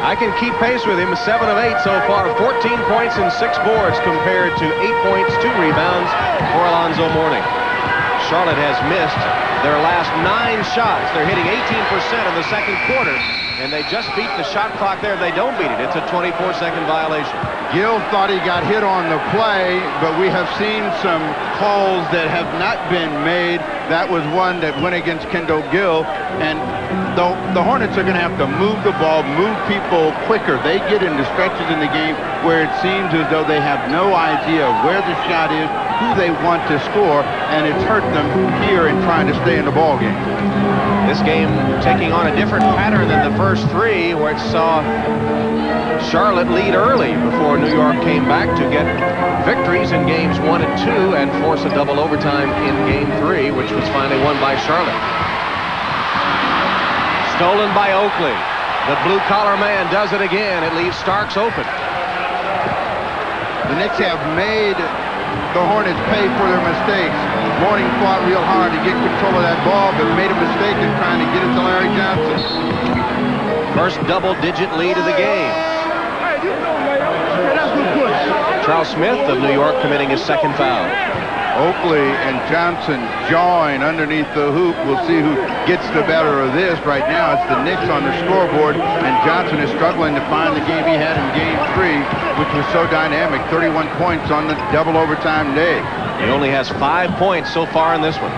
I can keep pace with him. 7 of 8 so far. 14 points and 6 boards compared to 8 points, 2 rebounds for Alonzo Mourning. Charlotte has missed their last 9 shots. They're hitting 18% in the second quarter, and they just beat the shot clock there. If they don't beat it, it's a 24-second violation. Gill thought he got hit on the play, but we have seen some calls that have not been made. That was one that went against Kendall Gill, and the Hornets are going to have to move the ball, move people quicker. They get into stretches in the game where it seems as though they have no idea where the shot is, who they want to score, and it's hurt them here in trying to stay in the ball game. This game taking on a different pattern than the first 3, where it saw Charlotte lead early before New York came back to get victories in games 1 and 2 and force a double overtime in game 3, which was finally won by Charlotte. Stolen by Oakley. The blue-collar man does it again. It leaves Starks open. The Knicks have made the Hornets pay for their mistakes. Mourning fought real hard to get control of that ball, but made a mistake in trying to get it to Larry Johnson. First double-digit lead of the game. Charles Smith of New York committing his second foul. Oakley and Johnson jawing underneath the hoop. We'll see who gets the better of this. Right now, it's the Knicks on the scoreboard, and Johnson is struggling to find the game he had in game 3, which was so dynamic. 31 points on the double overtime day. He only has 5 points so far in this one.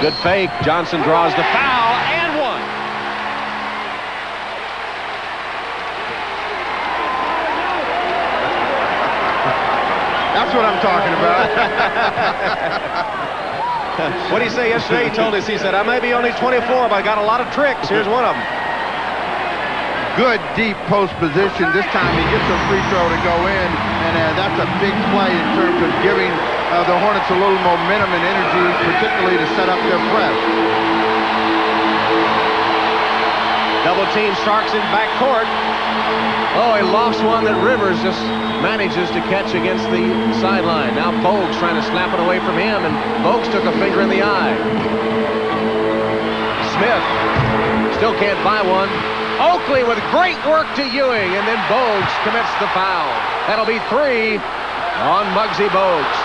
Good fake. Johnson draws the foul and one. That's what I'm talking about. What did he say yesterday? He told us, he said, I may be only 24, but I got a lot of tricks. Here's one of them. Good deep post position. This time he gets a free throw to go in, and that's a big play in terms of giving the Hornets a little momentum and energy, particularly to set up their press. Double team Starks in backcourt. Oh, he lost one that Rivers just manages to catch against the sideline. Now Bogues trying to snap it away from him, and Bogues took a finger in the eye. Smith still can't buy one. Oakley with great work to Ewing, and then Bogues commits the foul. That'll be 3 on Muggsy Bogues.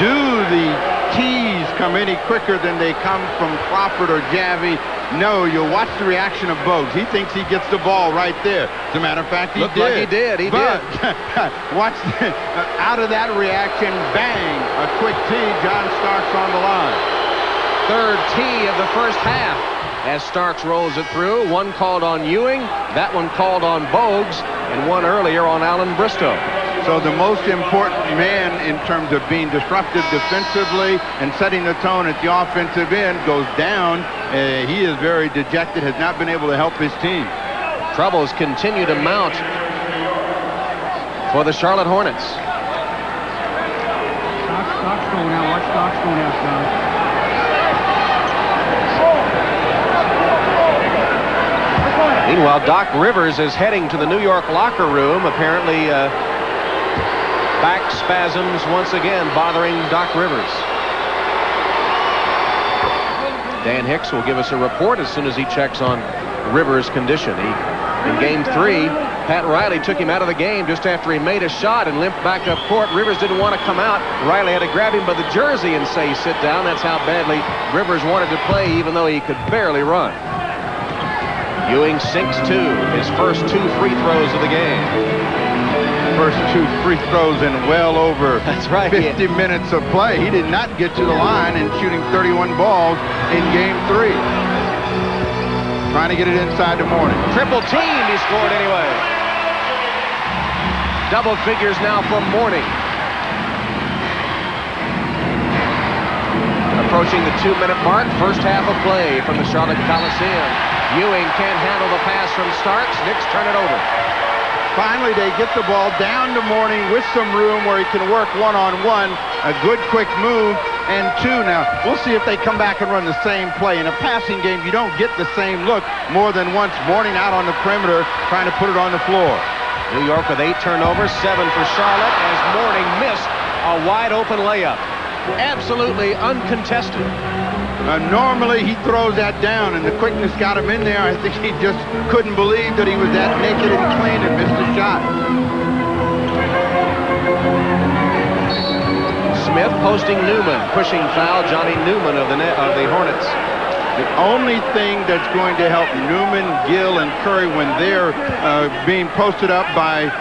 Do the tees come any quicker than they come from Crawford or Javi? No, you'll watch the reaction of Bogues. He thinks he gets the ball right there. As a matter of fact, he Looked like he did. He did. Watch out of that reaction, bang, a quick tee. John Starks on the line. Third tee of the first half as Starks rolls it through. One called on Ewing, that one called on Bogues, and one earlier on Alan Bristow. So the most important man in terms of being disruptive defensively and setting the tone at the offensive end goes down. He is very dejected, has not been able to help his team. Troubles continue to mount for the Charlotte Hornets. Stock's going out. Watch Stock's going out, John. Meanwhile, Doc Rivers is heading to the New York locker room. Apparently, back spasms once again bothering Doc Rivers. Dan Hicks will give us a report as soon as he checks on Rivers' condition. In Game 3, Pat Riley took him out of the game just after he made a shot and limped back up court. Rivers didn't want to come out. Riley had to grab him by the jersey and say, sit down. That's how badly Rivers wanted to play, even though he could barely run. Ewing sinks two, his first 2 free throws of the game. First 2 free throws in well over That's right, 50 minutes of play. He did not get to the line in shooting 31 balls in Game 3. Trying to get it inside the morning. Triple team, he scored anyway. Double figures now for Mourning. Approaching the 2-minute mark, first half of play from the Charlotte Coliseum. Ewing can't handle the pass from Starks. Knicks turn it over. Finally, they get the ball down to Mourning with some room where he can work one-on-one. A good quick move and 2. Now, we'll see if they come back and run the same play. In a passing game, you don't get the same look more than once. Mourning out on the perimeter, trying to put it on the floor. New York with 8 turnovers, 7 for Charlotte, as Mourning missed a wide-open layup. Absolutely uncontested. Normally, he throws that down, and the quickness got him in there. I think he just couldn't believe that he was that naked and clean and missed a shot. Smith posting Newman, pushing foul. Johnny Newman of the Hornets. The only thing that's going to help Newman, Gill, and Curry when they're being posted up by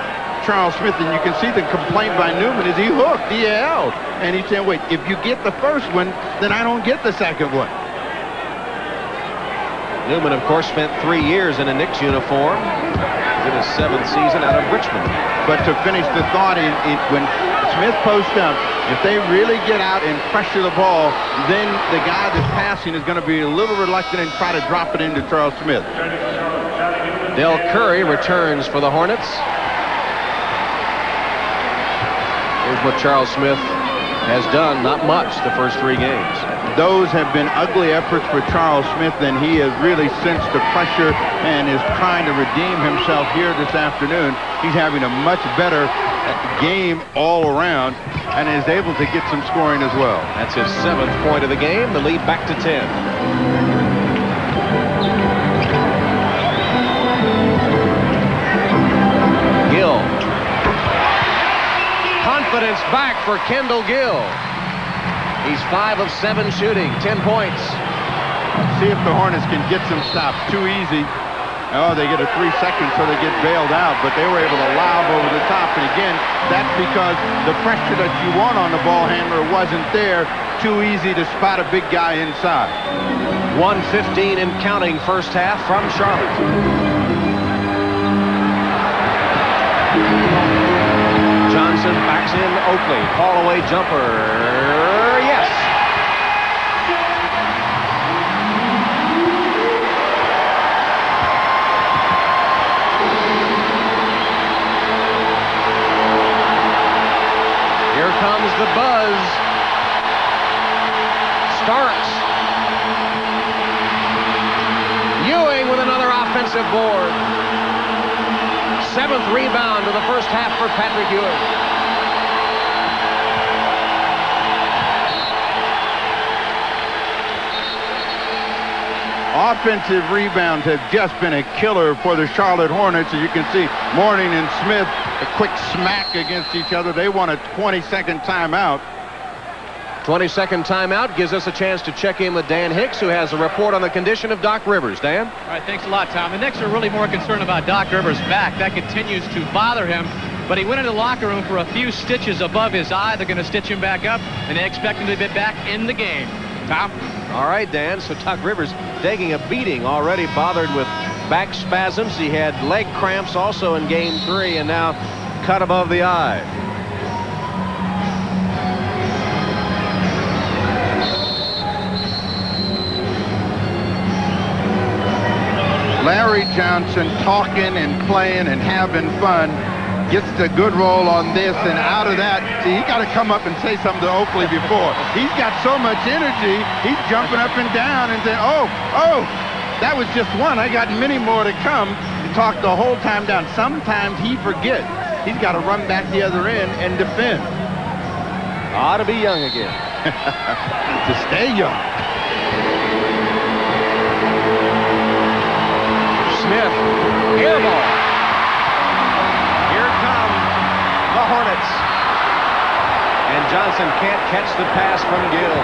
Charles Smith, and you can see the complaint by Newman is he hooked, he held. And he's saying, wait, if you get the first one, then I don't get the second one. Newman, of course, spent 3 years in a Knicks uniform. In his 7th season out of Richmond. But to finish the thought, when Smith posts up, if they really get out and pressure the ball, then the guy that's passing is going to be a little reluctant and try to drop it into Charles Smith. Del Curry returns for the Hornets. Here's what Charles Smith has done. Not much the first 3 games. Those have been ugly efforts for Charles Smith, and he has really sensed the pressure and is trying to redeem himself here this afternoon. He's having a much better game all around and is able to get some scoring as well. That's his 7th point of the game. The lead back to 10. Gill. Confidence back for Kendall Gill. He's 5 of 7 shooting, 10 points. See if the Hornets can get some stops. Too easy. Oh, they get a 3 seconds, so they get bailed out, but they were able to lob over the top. And again, that's because the pressure that you want on the ball handler wasn't there. Too easy to spot a big guy inside. 1:15 and counting first half from Charlotte. Johnson backs in Oakley. Fall away jumper. Yes. Here comes the buzz. Starks. Ewing with another offensive board. 7th rebound of the first half for Patrick Ewing. Offensive rebounds have just been a killer for the Charlotte Hornets. As you can see, Mourning and Smith, a quick smack against each other. They want a 20-second timeout. 20-second timeout gives us a chance to check in with Dan Hicks, who has a report on the condition of Doc Rivers. Dan? All right, thanks a lot, Tom. The Knicks are really more concerned about Doc Rivers' back. That continues to bother him. But he went into the locker room for a few stitches above his eye. They're going to stitch him back up, and they expect him to be back in the game. Tom? All right, Dan. So Doc Rivers taking a beating, already bothered with back spasms. He had leg cramps also in Game 3, and now cut above the eye. Larry Johnson talking and playing and having fun gets the good roll on this, and out of that, see, he got to come up and say something to Oakley before. He's got so much energy, he's jumping up and down and saying, oh, that was just one. I got many more to come. He talked the whole time down. Sometimes he forgets. He's got to run back the other end and defend. Ought to be young again. To stay young. Smith, air ball. Here come the Hornets. And Johnson can't catch the pass from Gill.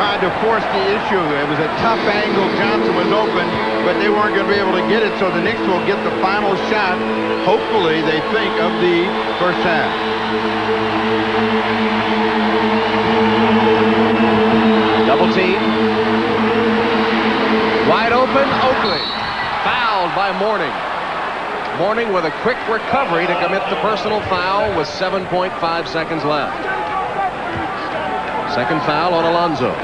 Tried to force the issue. It was a tough angle. Johnson was open, but they weren't going to be able to get it, so the Knicks will get the final shot, hopefully, they think, of the first half. Double team. Wide open, Oakley. Fouled by Mourning. Mourning with a quick recovery to commit the personal foul with 7.5 seconds left. Second foul on Alonzo.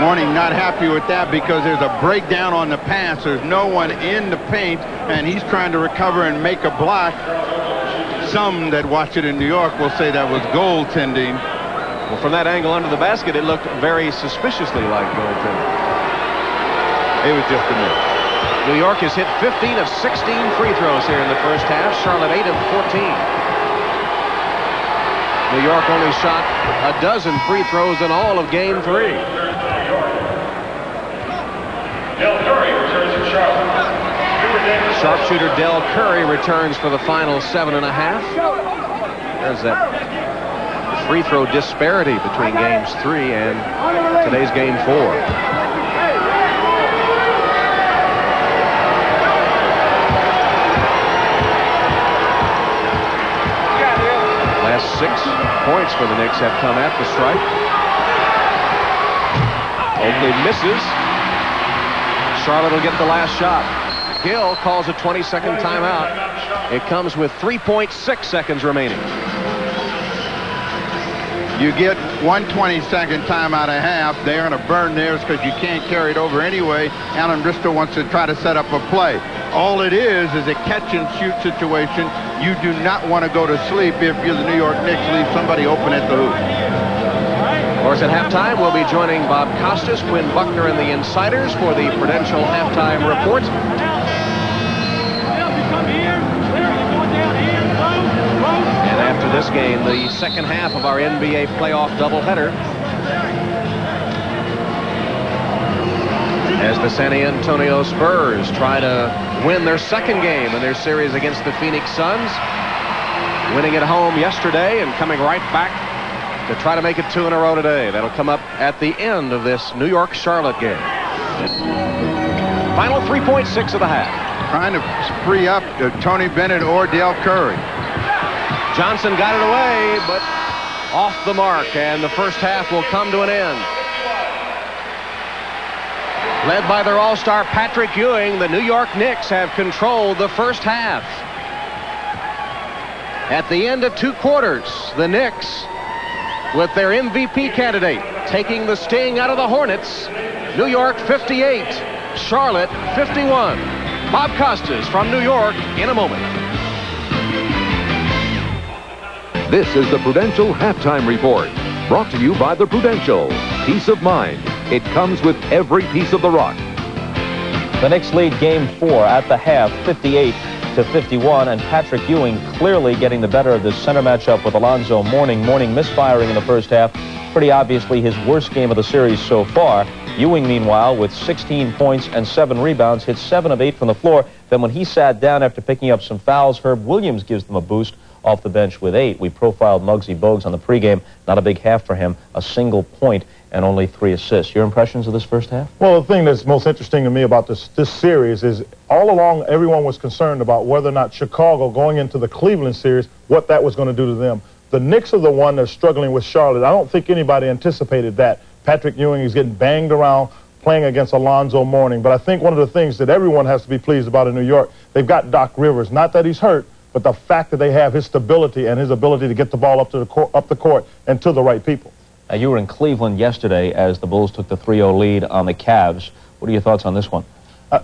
Mourning not happy with that because there's a breakdown on the pass. There's no one in the paint, and he's trying to recover and make a block. Some that watch it in New York will say that was goaltending. Well, from that angle under the basket, it looked very suspiciously like goaltending. It was just a miss. New York has hit 15 of 16 free throws here in the first half. Charlotte 8 of 14. New York only shot a dozen free throws in all of Game 3. Del Curry returns for Charlotte. Sharpshooter Del Curry returns for the final 7.5. There's that free throw disparity between Games 3 and today's Game 4. Last 6 points for the Knicks have come at the stripe. Oakley misses. Charlotte will get the last shot. Gill calls a 20-second timeout. It comes with 3.6 seconds remaining. You get 1/22 timeout a half. They're going to burn theirs because you can't carry it over anyway. Alan Bristol wants to try to set up a play. All it is a catch-and-shoot situation. You do not want to go to sleep if you're the New York Knicks. Leave somebody open at the hoop. Of course, at halftime, we'll be joining Bob Costas, Quinn Buckner, and the Insiders for the Prudential Halftime Report. And after this game, the second half of our NBA playoff doubleheader. As the San Antonio Spurs try to win their second game in their series against the Phoenix Suns. Winning at home yesterday and coming right back to try to make it 2 in a row today. That'll come up at the end of this New York-Charlotte game. Final 3.6 of the half. Trying to free up Tony Bennett or Del Curry. Johnson got it away, but off the mark, and the first half will come to an end. Led by their all-star Patrick Ewing, the New York Knicks have controlled the first half. At the end of 2 quarters, the Knicks, with their MVP candidate, taking the sting out of the Hornets. New York 58, Charlotte 51. Bob Costas from New York in a moment. This is the Prudential Halftime Report, brought to you by the Prudential. Peace of mind. It comes with every piece of the rock. The Knicks lead Game 4 at the half, 58-51, and Patrick Ewing clearly getting the better of this center matchup with Alonzo Mourning. Mourning misfiring in the first half. Pretty obviously his worst game of the series so far. Ewing, meanwhile, with 16 points and 7 rebounds, hit 7 of 8 from the floor. Then when he sat down after picking up some fouls, Herb Williams gives them a boost off the bench with 8. We profiled Muggsy Bogues on the pregame. Not a big half for him. A single point and only 3 assists. Your impressions of this first half? Well, the thing that's most interesting to me about this series is all along everyone was concerned about whether or not Chicago going into the Cleveland series, what that was going to do to them. The Knicks are the one that's struggling with Charlotte. I don't think anybody anticipated that. Patrick Ewing is getting banged around playing against Alonzo Mourning. But I think one of the things that everyone has to be pleased about in New York, they've got Doc Rivers. Not that he's hurt, but the fact that they have his stability and his ability to get the ball up the court and to the right people. You were in Cleveland yesterday as the Bulls took the 3-0 lead on the Cavs. What are your thoughts on this one?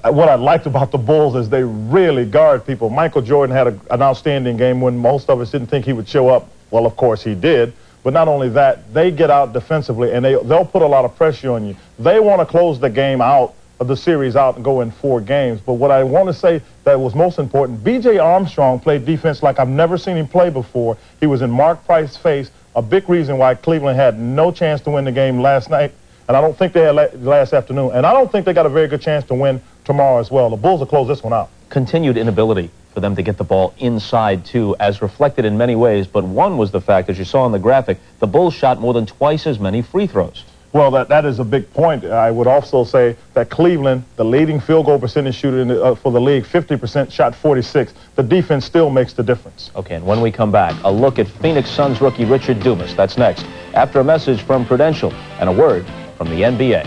What I liked about the Bulls is they really guard people. Michael Jordan had an outstanding game when most of us didn't think he would show up. Well, of course he did. But not only that, they get out defensively, and they'll put a lot of pressure on you. They want to close the game out, the series out, and go in 4 games. But what I want to say that was most important, B.J. Armstrong played defense like I've never seen him play before. He was in Mark Price's face, a big reason why Cleveland had no chance to win the game last night. And I don't think they had last afternoon. And I don't think they got a very good chance to win tomorrow as well. The Bulls will close this one out. Continued inability for them to get the ball inside, too, as reflected in many ways. But one was the fact, as you saw in the graphic, the Bulls shot more than twice as many free throws. Well, that is a big point. I would also say that Cleveland, the leading field goal percentage shooter for the league, 50%, shot 46. The defense still makes the difference. Okay, and when we come back, a look at Phoenix Suns rookie Richard Dumas. That's next, after a message from Prudential and a word from the NBA.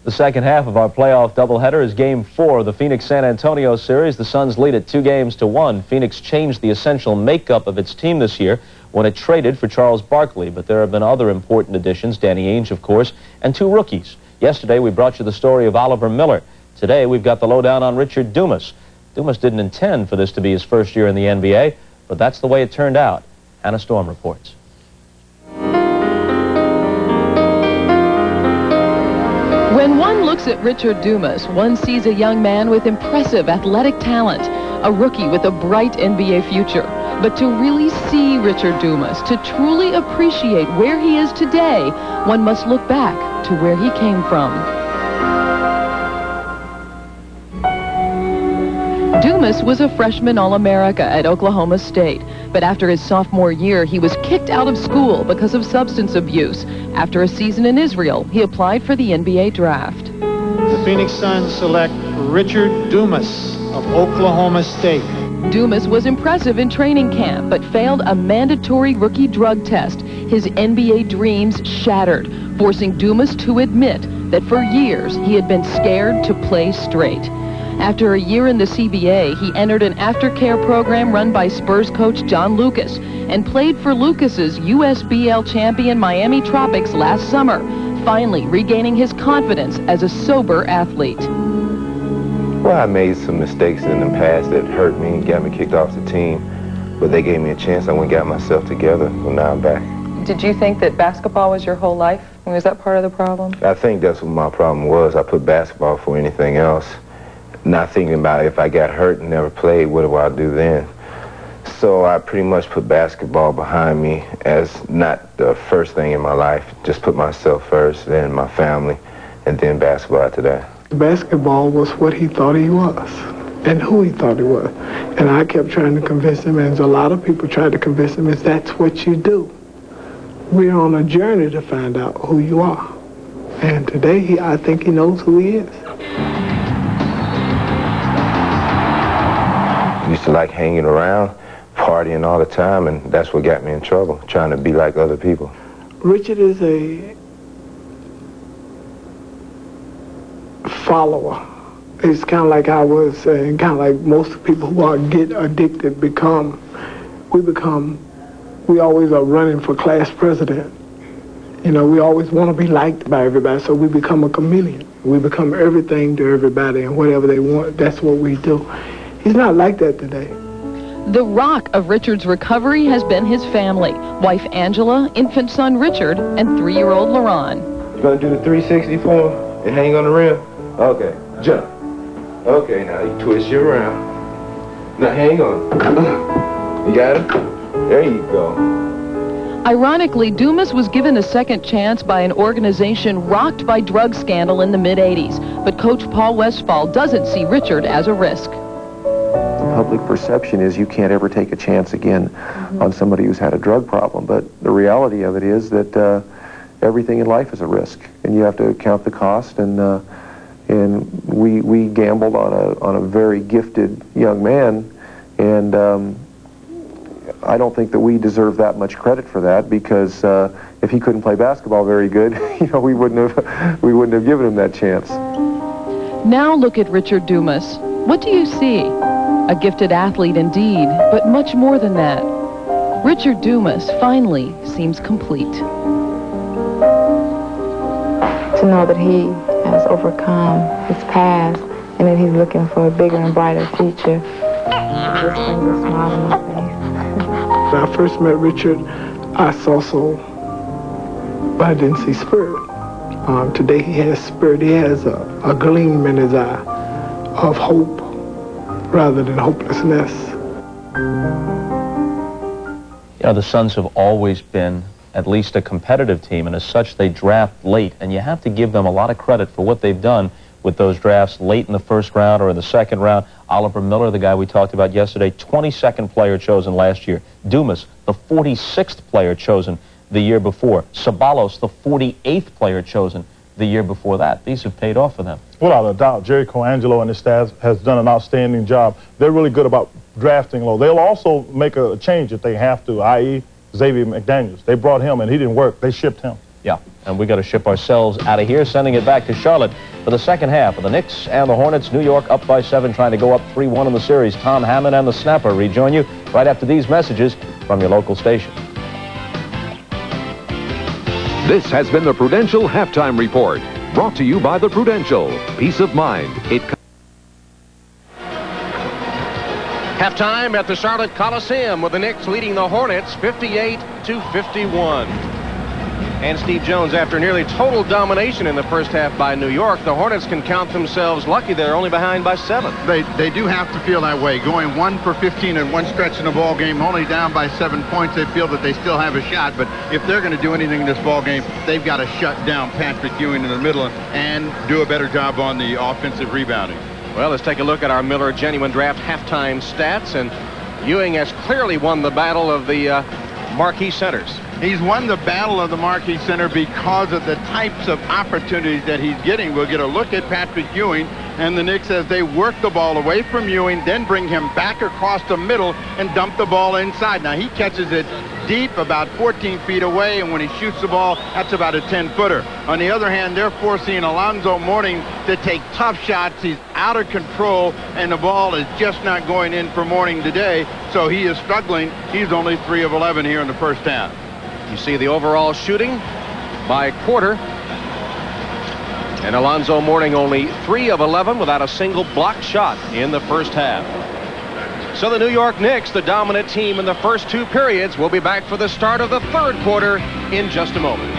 The second half of our playoff doubleheader is Game 4 of the Phoenix-San Antonio series. The Suns lead it 2-1. Phoenix changed the essential makeup of its team this year when it traded for Charles Barkley, but there have been other important additions, Danny Ainge, of course, and 2 rookies. Yesterday, we brought you the story of Oliver Miller. Today, we've got the lowdown on Richard Dumas. Dumas didn't intend for this to be his first year in the NBA, but that's the way it turned out. Hannah Storm reports. When one looks at Richard Dumas, one sees a young man with impressive athletic talent, a rookie with a bright NBA future. But to really see Richard Dumas, to truly appreciate where he is today, one must look back to where he came from. Dumas was a freshman All-America at Oklahoma State, but after his sophomore year, he was kicked out of school because of substance abuse. After a season in Israel, he applied for the NBA draft. The Phoenix Suns select Richard Dumas of Oklahoma State. Dumas was impressive in training camp, but failed a mandatory rookie drug test. His NBA dreams shattered, forcing Dumas to admit that for years he had been scared to play straight. After a year in the CBA, he entered an aftercare program run by Spurs coach John Lucas and played for Lucas's USBL champion Miami Tropics last summer, finally regaining his confidence as a sober athlete. Well, I made some mistakes in the past that hurt me and got me kicked off the team, but they gave me a chance. I went and got myself together, and now I'm back. Did you think that basketball was your whole life? Was that part of the problem? I think that's what my problem was. I put basketball for anything else, not thinking about if I got hurt and never played, what do I do then? So I pretty much put basketball behind me as not the first thing in my life. Just put myself first, then my family, and then basketball after that. Basketball was what he thought he was and who he thought he was. And I kept trying to convince him, and a lot of people tried to convince him, is that's what you do. We're on a journey to find out who you are. And today, I think he knows who he is. I used to like hanging around, partying all the time, and that's what got me in trouble, trying to be like other people. Richard is a follower. It's kind of like I was, kind of like most people who get addicted become. We always are running for class president. You know, we always want to be liked by everybody, so we become a chameleon. We become everything to everybody, and whatever they want, that's what we do. He's not like that today. The rock of Richard's recovery has been his family, wife Angela, infant son Richard, and 3-year-old Laron. You gonna do the 360 for him and hang on the rim? Okay, jump. Okay, now you twist you around. Now hang on. You got it? There you go. Ironically, Dumas was given a second chance by an organization rocked by drug scandal in the mid-'80s, but Coach Paul Westphal doesn't see Richard as a risk. The public perception is you can't ever take a chance again on somebody who's had a drug problem, but the reality of it is that everything in life is a risk, and you have to count the cost, and we gambled on a very gifted young man, and I don't think that we deserve that much credit for that, because if he couldn't play basketball very good, we wouldn't have given him that chance. Now look at Richard Dumas. What do you see? A gifted athlete indeed, but much more than that. Richard Dumas finally seems complete. To know that he has overcome his past and that he's looking for a bigger and brighter future just brings a smile on my face. When I first met Richard, I saw soul, but I didn't see spirit. Today he has spirit. He has a gleam in his eye of hope rather than hopelessness. The Suns have always been at least a competitive team, and as such they draft late, and you have to give them a lot of credit for what they've done with those drafts late in the first round or in the second round. Oliver Miller, the guy we talked about yesterday, 22nd player chosen last year. Dumas, the 46th player chosen the year before. Sabalos, the 48th player chosen the year before that. These have paid off for them. Without a doubt, Jerry Colangelo and his staff has done an outstanding job. They're really good about drafting low. They'll also make a change if they have to, i.e. Xavier McDaniels. They brought him and he didn't work. They shipped him. Yeah, and we got to ship ourselves out of here, sending it back to Charlotte for the second half of the Knicks and the Hornets. New York up by 7, trying to go up 3-1 in the series. Tom Hammond and the Snapper rejoin you right after these messages from your local station. This has been the Prudential Halftime Report, brought to you by the Prudential. Peace of mind. Halftime at the Charlotte Coliseum with the Knicks leading the Hornets 58-51. And Steve Jones, after nearly total domination in the first half by New York, the Hornets can count themselves lucky they're only behind by 7. They do have to feel that way. Going 1 for 15 at one stretch in the ball game, only down by 7 points, they feel that they still have a shot. But if they're going to do anything in this ball game, they've got to shut down Patrick Ewing in the middle and do a better job on the offensive rebounding. Well, let's take a look at our Miller Genuine Draft halftime stats. And Ewing has clearly won the battle of the marquee centers. He's won the battle of the marquee center because of the types of opportunities that he's getting. We'll get a look at Patrick Ewing and the Knicks as they work the ball away from Ewing, then bring him back across the middle and dump the ball inside. Now, he catches it deep about 14 feet away, and when he shoots the ball, that's about a 10-footer. On the other hand, they're forcing Alonzo Mourning to take tough shots. He's out of control, and the ball is just not going in for Mourning today, so he is struggling. He's only 3 of 11 here in the first half. You see the overall shooting by quarter. And Alonzo Mourning only 3 of 11 without a single blocked shot in the first half. So the New York Knicks, the dominant team in the first 2 periods, will be back for the start of the third quarter in just a moment.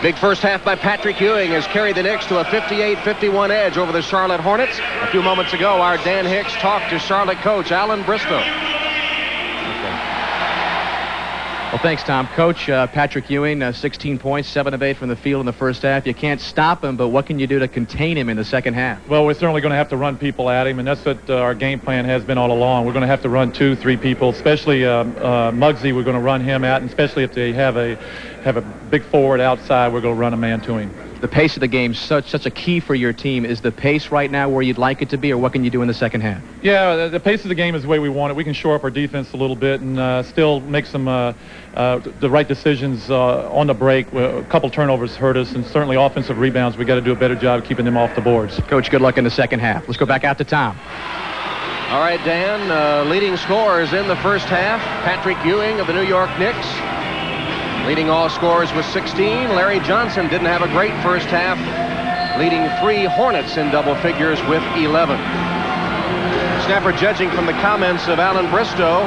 Big first half by Patrick Ewing has carried the Knicks to a 58-51 edge over the Charlotte Hornets. A few moments ago, our Dan Hicks talked to Charlotte coach Alan Bristow. Well, thanks, Tom. Coach, Patrick Ewing, 16 points, 7 of 8 from the field in the first half. You can't stop him, but what can you do to contain him in the second half? Well, we're certainly going to have to run people at him, and that's what our game plan has been all along. We're going to have to run 2, 3 people, especially Muggsy. We're going to run him out, and especially if they have a big forward outside, we're going to run a man to him. The pace of the game, such a key for your team. Is the pace right now where you'd like it to be, or what can you do in the second half? Yeah, the pace of the game is the way we want it. We can shore up our defense a little bit and still make some the right decisions on the break. A couple turnovers hurt us, and certainly offensive rebounds. We got to do a better job of keeping them off the boards. Coach, good luck in the second half. Let's go back out to Tom. All right, Dan, leading scorers in the first half, Patrick Ewing of the New York Knicks. Leading all scorers with 16. Larry Johnson didn't have a great first half, leading 3 Hornets in double figures with 11. Snapper, judging from the comments of Alan Bristow,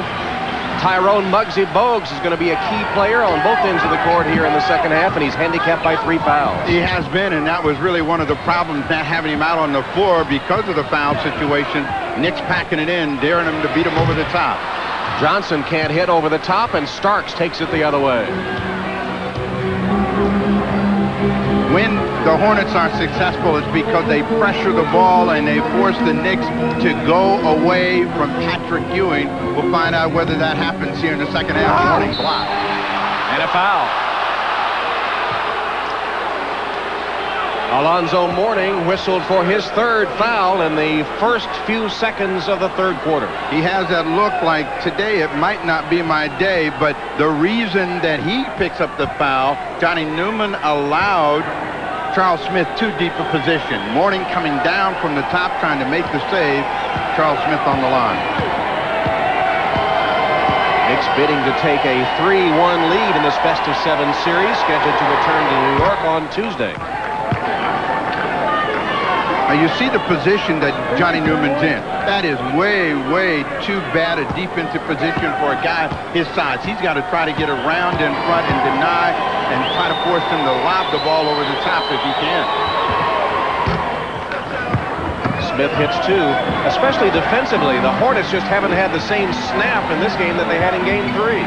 Tyrone Muggsy Bogues is going to be a key player on both ends of the court here in the second half, and he's handicapped by 3 fouls. He has been, and that was really one of the problems, not having him out on the floor because of the foul situation. Knicks packing it in, daring him to beat him over the top. Johnson can't hit over the top, and Starks takes it the other way. When the Hornets are successful, it's because they pressure the ball and they force the Knicks to go away from Patrick Ewing. We'll find out whether that happens here in the second half. Mourning block. And a foul. Alonzo Mourning whistled for his third foul in the first few seconds of the third quarter. He has that look like today it might not be my day, but the reason that he picks up the foul, Johnny Newman allowed Charles Smith too deep a position. Mourning coming down from the top trying to make the save. Charles Smith on the line. Knicks bidding to take a 3-1 lead in this best-of-7 series, scheduled to return to New York on Tuesday. You see the position that Johnny Newman's in. That is way, way too bad a defensive position for a guy his size. He's got to try to get around in front and deny and try to force him to lob the ball over the top if he can. Smith hits two, especially defensively. The Hornets just haven't had the same snap in this game that they had in Game 3.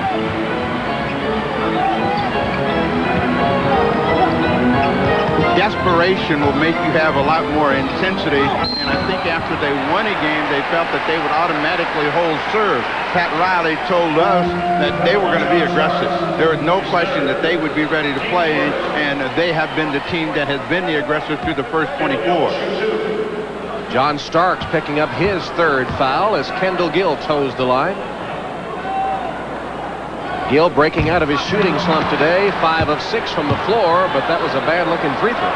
Desperation will make you have a lot more intensity, and I think after they won a game, they felt that they would automatically hold serve. Pat Riley told us that they were going to be aggressive. There was no question that they would be ready to play, and they have been the team that has been the aggressor through the first 24. John Starks picking up his third foul as Kendall Gill toes the line. Gill breaking out of his shooting slump today, 5 of 6 from the floor, but that was a bad-looking free throw.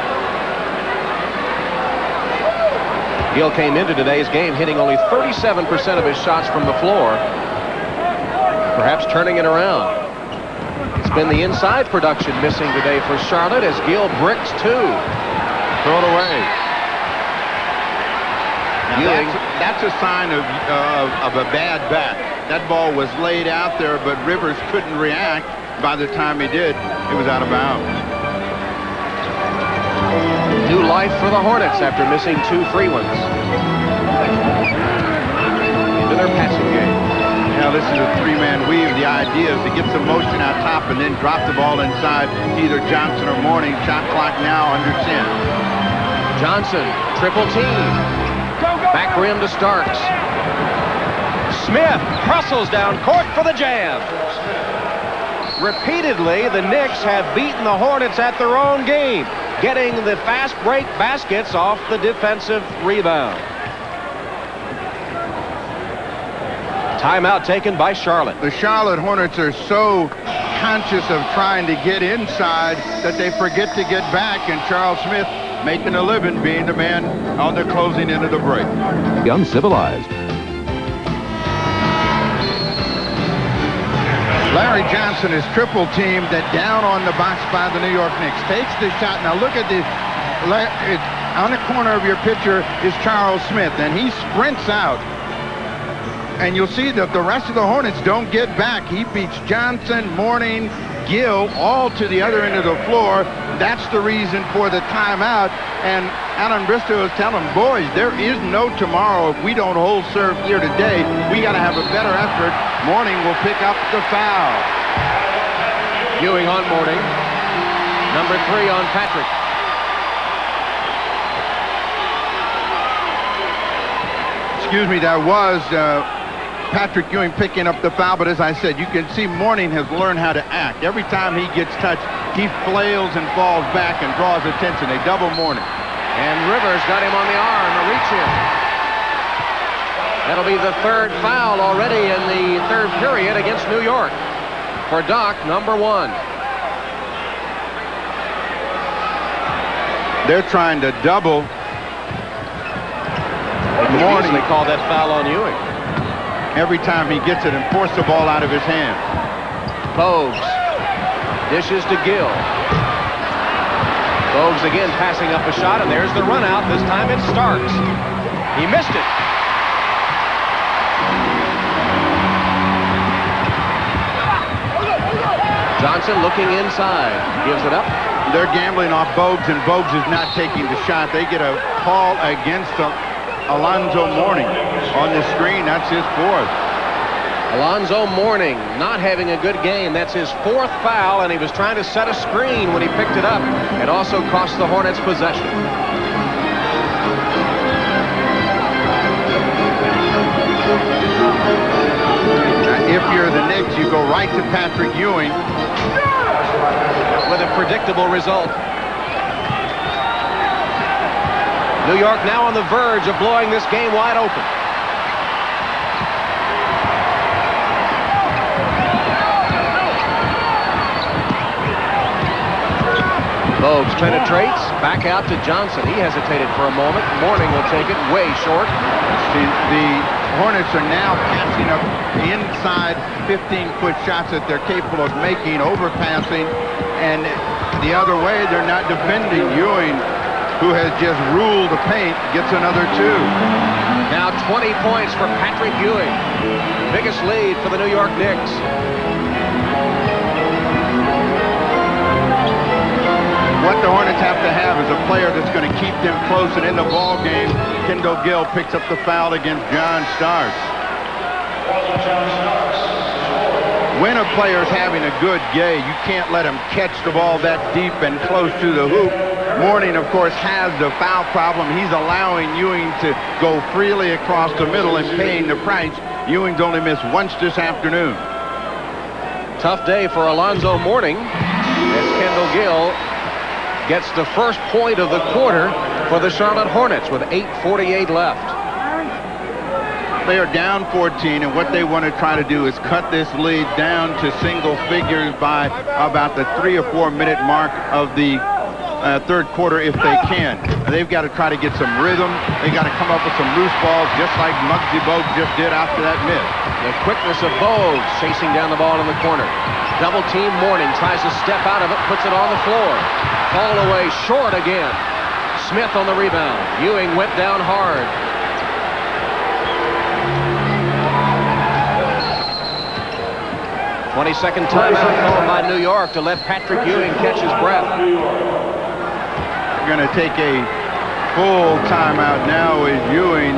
Gill came into today's game hitting only 37% of his shots from the floor, perhaps turning it around. It's been the inside production missing today for Charlotte as Gill bricks 2. Thrown away. That's a sign of a bad bat. That ball was laid out there, but Rivers couldn't react. By the time he did, it was out of bounds. New life for the Hornets after missing 2 free ones. Into their passing game. Now this is a 3-man weave. The idea is to get some motion out top and then drop the ball inside either Johnson or Mourning. Shot clock now under 10. Johnson, triple team. Back rim to Starks. Smith hustles down court for the jam. Repeatedly, the Knicks have beaten the Hornets at their own game, getting the fast break baskets off the defensive rebound. Timeout taken by Charlotte. The Charlotte Hornets are so conscious of trying to get inside that they forget to get back, and Charles Smith making a living being the man on the closing end of the break. Uncivilized. Larry Johnson is triple teamed that down on the box by the New York Knicks. Takes the shot. Now look at on the corner of your picture is Charles Smith, and he sprints out. And you'll see that the rest of the Hornets don't get back. He beats Johnson, Mourning, Gill, all to the other end of the floor. That's the reason for the timeout. And Alan Bristow is telling them, boys, there is no tomorrow if we don't hold serve here today. We got to have a better effort. Mourning will pick up the foul. Ewing on Mourning. Number 3 on Patrick. Excuse me, that was Patrick Ewing picking up the foul, but as I said, you can see Mourning has learned how to act. Every time he gets touched, he flails and falls back and draws attention. They double Mourning. And Rivers got him on the arm, a reach in. That'll be the third foul already in the third period against New York. For Doc, number 1. They're trying to double. Mourning. They called that foul on Ewing. Every time he gets it and force the ball out of his hand. Bogues dishes to Gill. Bogues again passing up a shot, and there's the run out. This time it's Starks. He missed it. Johnson looking inside. Gives it up. They're gambling off Bogues, and Bogues is not taking the shot. They get a call against Alonzo Mourning on the screen. That's his 4th. Alonzo Mourning not having a good game. That's his 4th foul, and he was trying to set a screen when he picked it up. It also cost the Hornets possession. If you're the Knicks, you go right to Patrick Ewing. With a predictable result. New York now on the verge of blowing this game wide open. Bogues penetrates, back out to Johnson. He hesitated for a moment. Mourning will take it way short. The Hornets are now passing up inside 15-foot shots that they're capable of making, overpassing, and the other way, they're not defending. Ewing, who has just ruled the paint, gets another 2. Now 20 points for Patrick Ewing. Biggest lead for the New York Knicks. What the Hornets have to have is a player that's going to keep them close and in the ball game. Kendall Gill picks up the foul against John Starks. When a player's having a good game, you can't let him catch the ball that deep and close to the hoop. Mourning, of course, has the foul problem. He's allowing Ewing to go freely across the middle and paying the price. Ewing's only missed once this afternoon. Tough day for Alonzo Mourning as Kendall Gill gets the first point of the quarter for the Charlotte Hornets with 8:48 left. They are down 14, and what they want to try to do is cut this lead down to single figures by about the 3 or 4 minute mark of the third quarter if they can. They've got to try to get some rhythm. They got to come up with some loose balls just like Muggsy Bogues just did after that miss. The quickness of Bogues chasing down the ball in the corner. Double team Mourning, tries to step out of it, puts it on the floor. Called away short again. Smith on the rebound. Ewing went down hard. "20-second timeout called by New York to let Patrick Ewing catch his breath. We're going to take a full timeout now as Ewing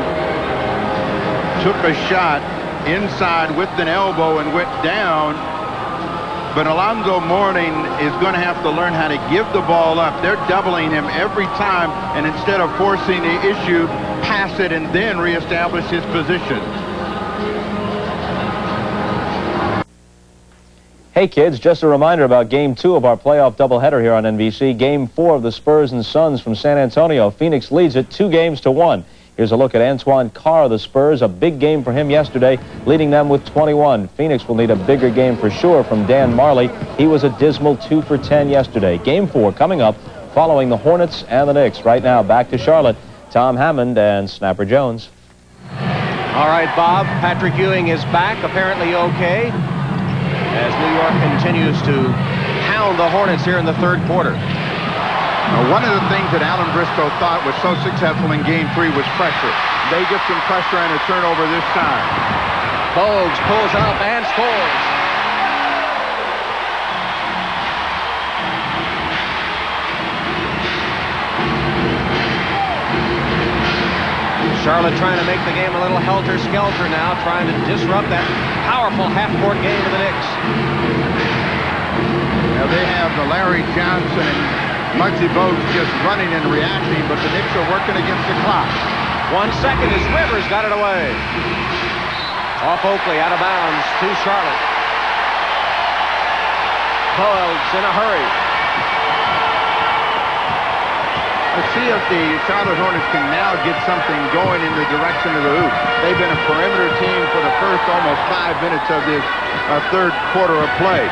took a shot inside with an elbow and went down. But Alonzo Mourning is going to have to learn how to give the ball up. They're doubling him every time, and instead of forcing the issue, pass it and then reestablish his position. Hey kids, just a reminder about Game 2 of our playoff doubleheader here on NBC. Game 4 of the Spurs and Suns from San Antonio. Phoenix leads it 2-1. Here's a look at Antoine Carr of the Spurs. A big game for him yesterday, leading them with 21. Phoenix will need a bigger game for sure from Dan Marley. He was a dismal 2 for 10 yesterday. Game 4 coming up following the Hornets and the Knicks. Right now, back to Charlotte. Tom Hammond and Snapper Jones. All right, Bob. Patrick Ewing is back, apparently okay, as New York continues to pound the Hornets here in the third quarter. One of the things that Alan Briscoe thought was so successful in Game 3 was pressure. They get some pressure and a turnover this time. Bogues pulls up and scores. Charlotte trying to make the game a little helter-skelter now, trying to disrupt that powerful half-court game of the Knicks. Now they have the Larry Johnson and Muggsy Bogues just running and reacting, but the Knicks are working against the clock. 1 second as Rivers got it away. Off Oakley, out of bounds to Charlotte. Bogues in a hurry. Let's see if the Charlotte Hornets can now get something going in the direction of the hoop. They've been a perimeter team for the first almost 5 minutes of this third quarter of play.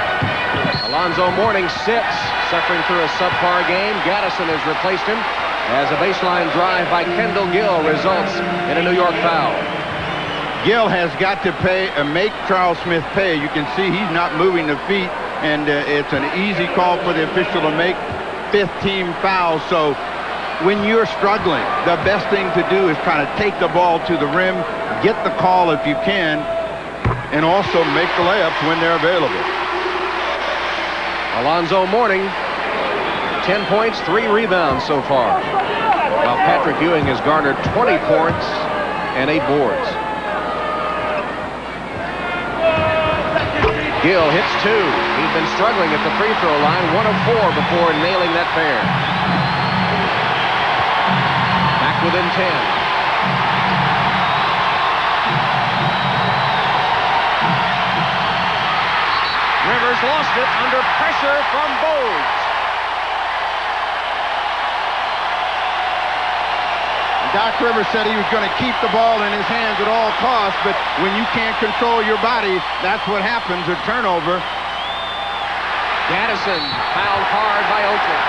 Alonzo Mourning sits, suffering through a subpar game. Gaddison has replaced him as a baseline drive by Kendall Gill results in a New York foul. Gill has got to make Charles Smith pay. You can see he's not moving the feet, and it's an easy call for the official to make. 5th team foul. So when you're struggling, the best thing to do is try to take the ball to the rim, get the call if you can, and also make the layups when they're available. Alonzo Mourning, 10 points, 3 rebounds so far, while Patrick Ewing has garnered 20 points and 8 boards. Gill hits 2. He's been struggling at the free throw line, 1 of 4 before nailing that pair. Back within 10. Rivers lost it under pressure from Bogues. Doc Rivers said he was going to keep the ball in his hands at all costs, but when you can't control your body, that's what happens, a turnover. Gaddison fouled hard by Oakley.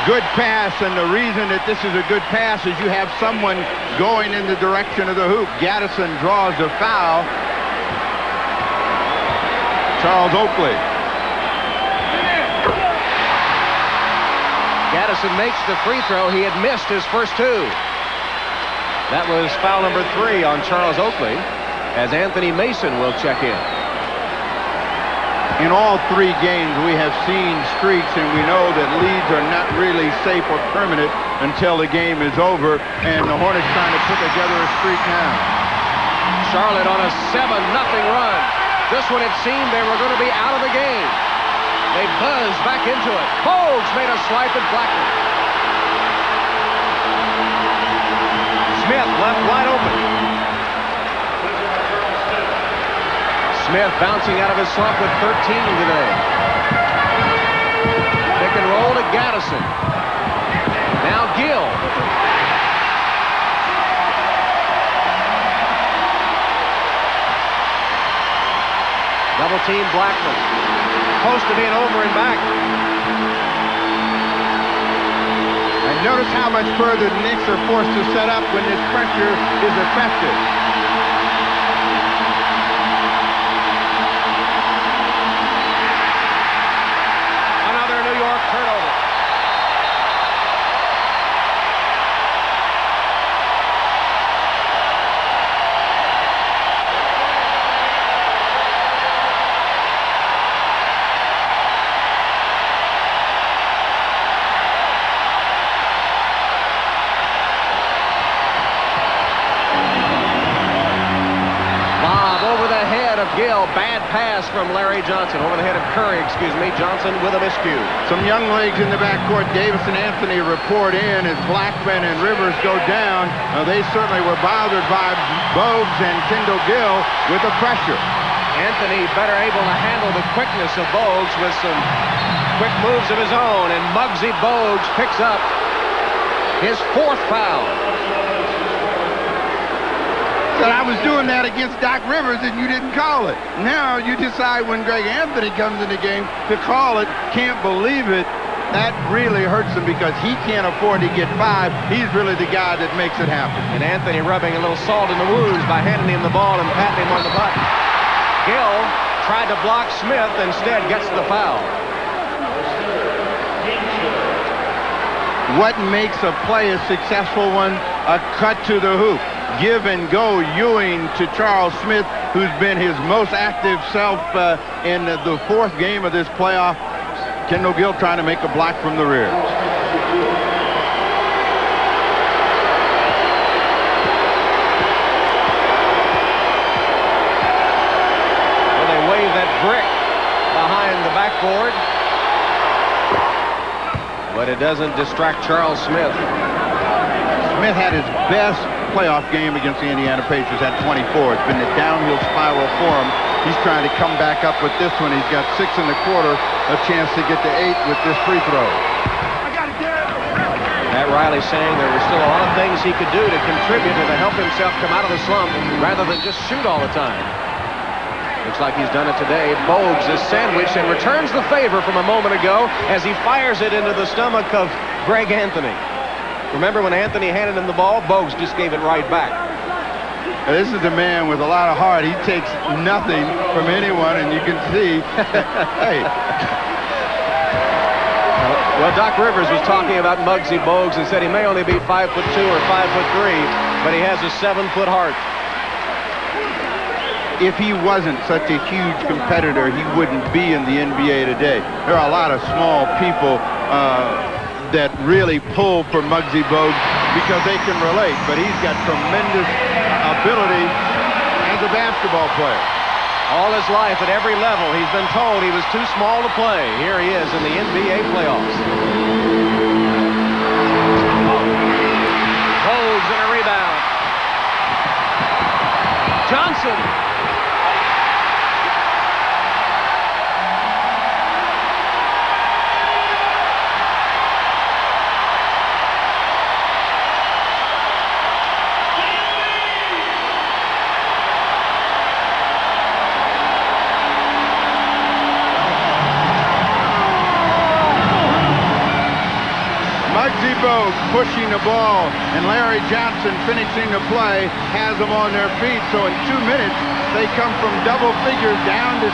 Good pass, and the reason that this is a good pass is you have someone going in the direction of the hoop. Gaddison draws a foul. Charles Oakley. Gaddison makes the free throw. He had missed his first two. That was foul number 3 on Charles Oakley, as Anthony Mason will check in. In all 3 games, we have seen streaks, and we know that leads are not really safe or permanent until the game is over, and the Hornets trying to put together a streak now. Charlotte on a 7-0 run. Just when it seemed they were going to be out of the game, they buzzed back into it. Bogues made a swipe at Blackman. Smith left wide open. Smith bouncing out of his slump with 13 today. Pick and roll to Gaddison. Now Gill. Double team Blackman. Close to being over and back. And notice how much further the Knicks are forced to set up when this pressure is effective. Gill, bad pass from Larry Johnson. Over the head of Curry, Johnson with a miscue. Some young legs in the backcourt. Davis and Anthony report in as Blackman and Rivers go down. They certainly were bothered by Bogues and Kendall Gill with the pressure. Anthony better able to handle the quickness of Bogues with some quick moves of his own, and Muggsy Bogues picks up his 4th foul. But I was doing that against Doc Rivers and you didn't call it. Now you decide when Greg Anthony comes in the game to call it. Can't believe it. That really hurts him because he can't afford to get 5. He's really the guy that makes it happen. And Anthony rubbing a little salt in the wounds by handing him the ball and patting him on the butt. Gill tried to block Smith, instead gets the foul. What makes a play a successful one? A cut to the hoop. Give and go Ewing to Charles Smith, who's been his most active self in the 4th game of this playoff. Kendall Gill trying to make a block from the rear. Well, they wave that brick behind the backboard, but it doesn't distract Charles Smith. Smith had his best playoff game against the Indiana Pacers at 24. It's been a downhill spiral for him. He's trying to come back up with this one. He's got 6 1/4, a chance to get to 8 with this free throw. Pat Riley saying there were still a lot of things he could do to contribute and to help himself come out of the slump rather than just shoot all the time. Looks like he's done it today. Bogues is sandwiched and returns the favor from a moment ago as he fires it into the stomach of Greg Anthony. Remember when Anthony handed him the ball, Bogues just gave it right back. This is a man with a lot of heart. He takes nothing from anyone, and you can see, hey. Well, Doc Rivers was talking about Muggsy Bogues and said he may only be 5'2" or 5'3", but he has a 7-foot heart. If he wasn't such a huge competitor, he wouldn't be in the NBA today. There are a lot of small people that really pull for Muggsy Bogues because they can relate, but he's got tremendous ability as a basketball player. All his life at every level, he's been told he was too small to play. Here he is in the NBA playoffs. Bogues and a rebound. Johnson. Muggsy Bogues pushing the ball, and Larry Johnson finishing the play, has them on their feet. So in 2 minutes, they come from double figures down to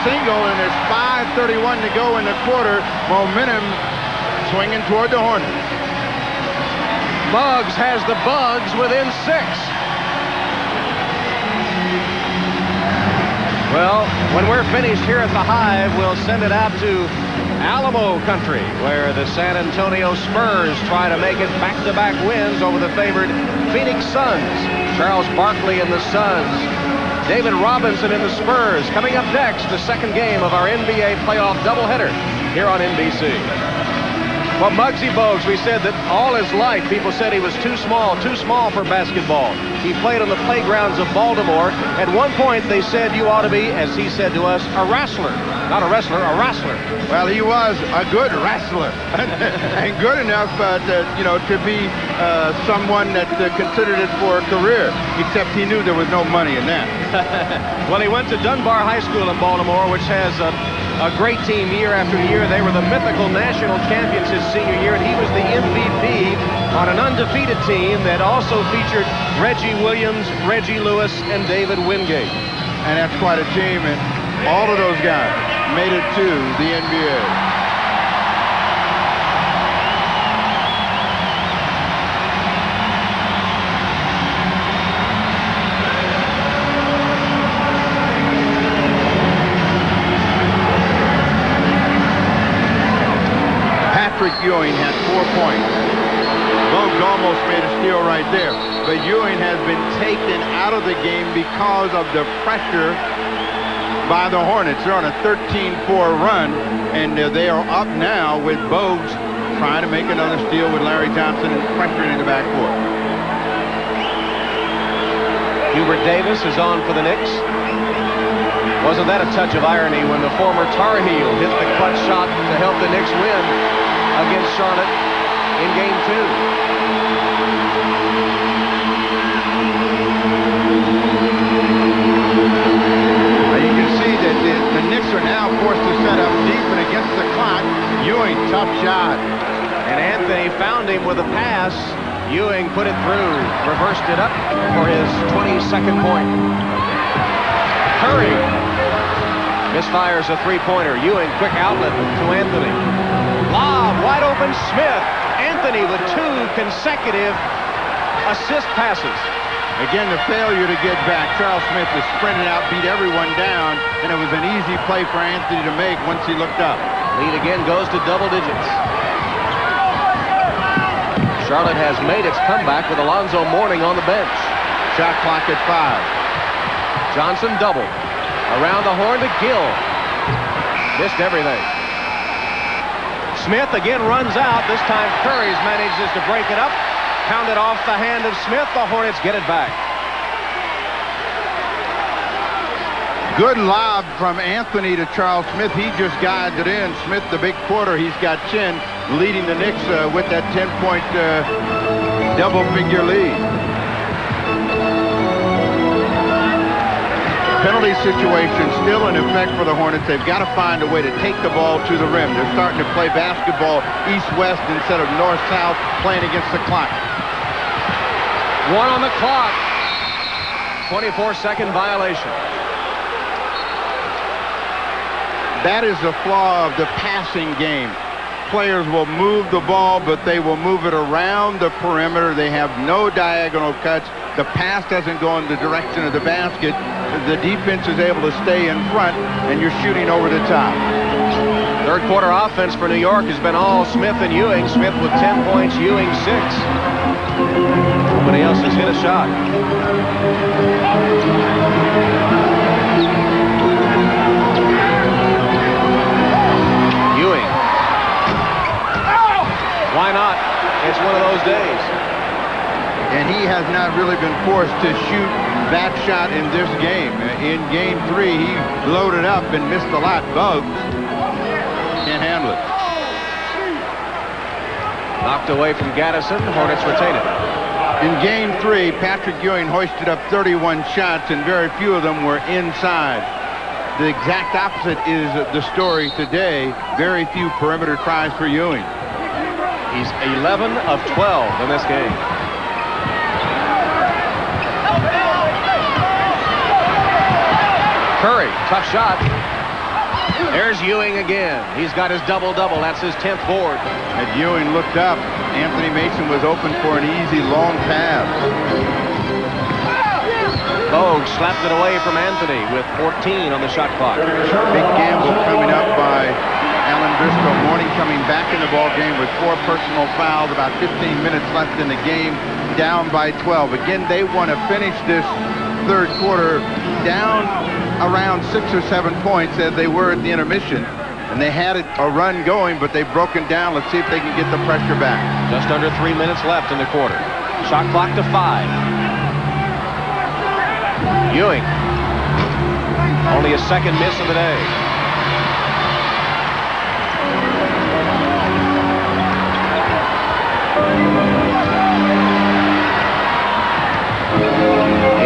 single, and there's 5:31 to go in the quarter. Momentum swinging toward the Hornets. Muggs has the Bugs within 6. Well, when we're finished here at the Hive, we'll send it out to Alamo country, where the San Antonio Spurs try to make it back-to-back wins over the favored Phoenix Suns. Charles Barkley and the Suns. David Robinson and the Spurs. Coming up next, the second game of our NBA playoff doubleheader here on NBC. Well, Muggsy Bogues, we said that all his life people said he was too small for basketball. He played on the playgrounds of Baltimore. At one point, they said you ought to be, as he said to us, a wrestler. Not a wrestler, a wrestler. Well, he was a good wrestler, and good enough, to be someone that considered it for a career, except he knew there was no money in that. Well, he went to Dunbar High School in Baltimore, which has a great team year after year. They were the mythical national champions his senior year, and he was the MVP on an undefeated team that also featured Reggie Williams, Reggie Lewis, and David Wingate. And that's quite a team, and all of those guys made it to the NBA. Ewing had 4 points. Bogues almost made a steal right there, but Ewing has been taken out of the game because of the pressure by the Hornets. They're on a 13-4 run, and they are up now with Bogues trying to make another steal with Larry Johnson and pressuring in the backcourt. Hubert Davis is on for the Knicks. Wasn't that a touch of irony when the former Tar Heel hit the clutch shot to help the Knicks win against Charlotte in Game 2. You can see that the Knicks are now forced to set up deep and against the clock. Ewing, tough shot. And Anthony found him with a pass. Ewing put it through, reversed it up for his 22nd point. Curry misfires a three-pointer. Ewing, quick outlet to Anthony. Lob, wide open Smith. Anthony with 2 consecutive assist passes. Again, the failure to get back. Charles Smith was sprinting out, beat everyone down, and it was an easy play for Anthony to make once he looked up. Lead again goes to double digits. Charlotte has made its comeback with Alonzo Mourning on the bench. Shot clock at 5. Johnson double. Around the horn to Gill. Missed everything. Smith again runs out. This time Curry's manages to break it up. Pounded off the hand of Smith. The Hornets get it back. Good lob from Anthony to Charles Smith. He just guided it in. Smith, the big quarter, he's got 10, leading the Knicks with that 10-point double-figure lead. Penalty situation still in effect for the Hornets. They've got to find a way to take the ball to the rim. They're starting to play basketball east-west instead of north-south, playing against the clock. 1 on the clock. 24-second violation. That is the flaw of the passing game. Players will move the ball, but they will move it around the perimeter. They have no diagonal cuts. The pass doesn't go in the direction of the basket. The defense is able to stay in front, and you're shooting over the top. Third quarter offense for New York has been all Smith and Ewing. Smith with 10 points, Ewing 6. Nobody else has hit a shot. Ewing. Why not? It's one of those days. And he has not really been forced to shoot bad shot in this game. In game 3, he loaded up and missed a lot. Buggs can't handle it. Knocked away from Gaddison. Hornets retain it. In game 3, Patrick Ewing hoisted up 31 shots, and very few of them were inside. The exact opposite is the story today. Very few perimeter tries for Ewing. He's 11 of 12 in this game. Curry, tough shot. There's Ewing again. He's got his double-double. That's his 10th board. As Ewing looked up, Anthony Mason was open for an easy long pass. Bogue slapped it away from Anthony with 14 on the shot clock. Big gamble coming up by Alan Briscoe. Morning coming back in the ball game with 4 personal fouls. About 15 minutes left in the game, down by 12. Again, they want to finish this third quarter down around 6 or 7 points as they were at the intermission. And they had a run going, but they've broken down. Let's see if they can get the pressure back. Just under 3 minutes left in the quarter. Shot clock to 5. Ewing. Only his second miss of the day.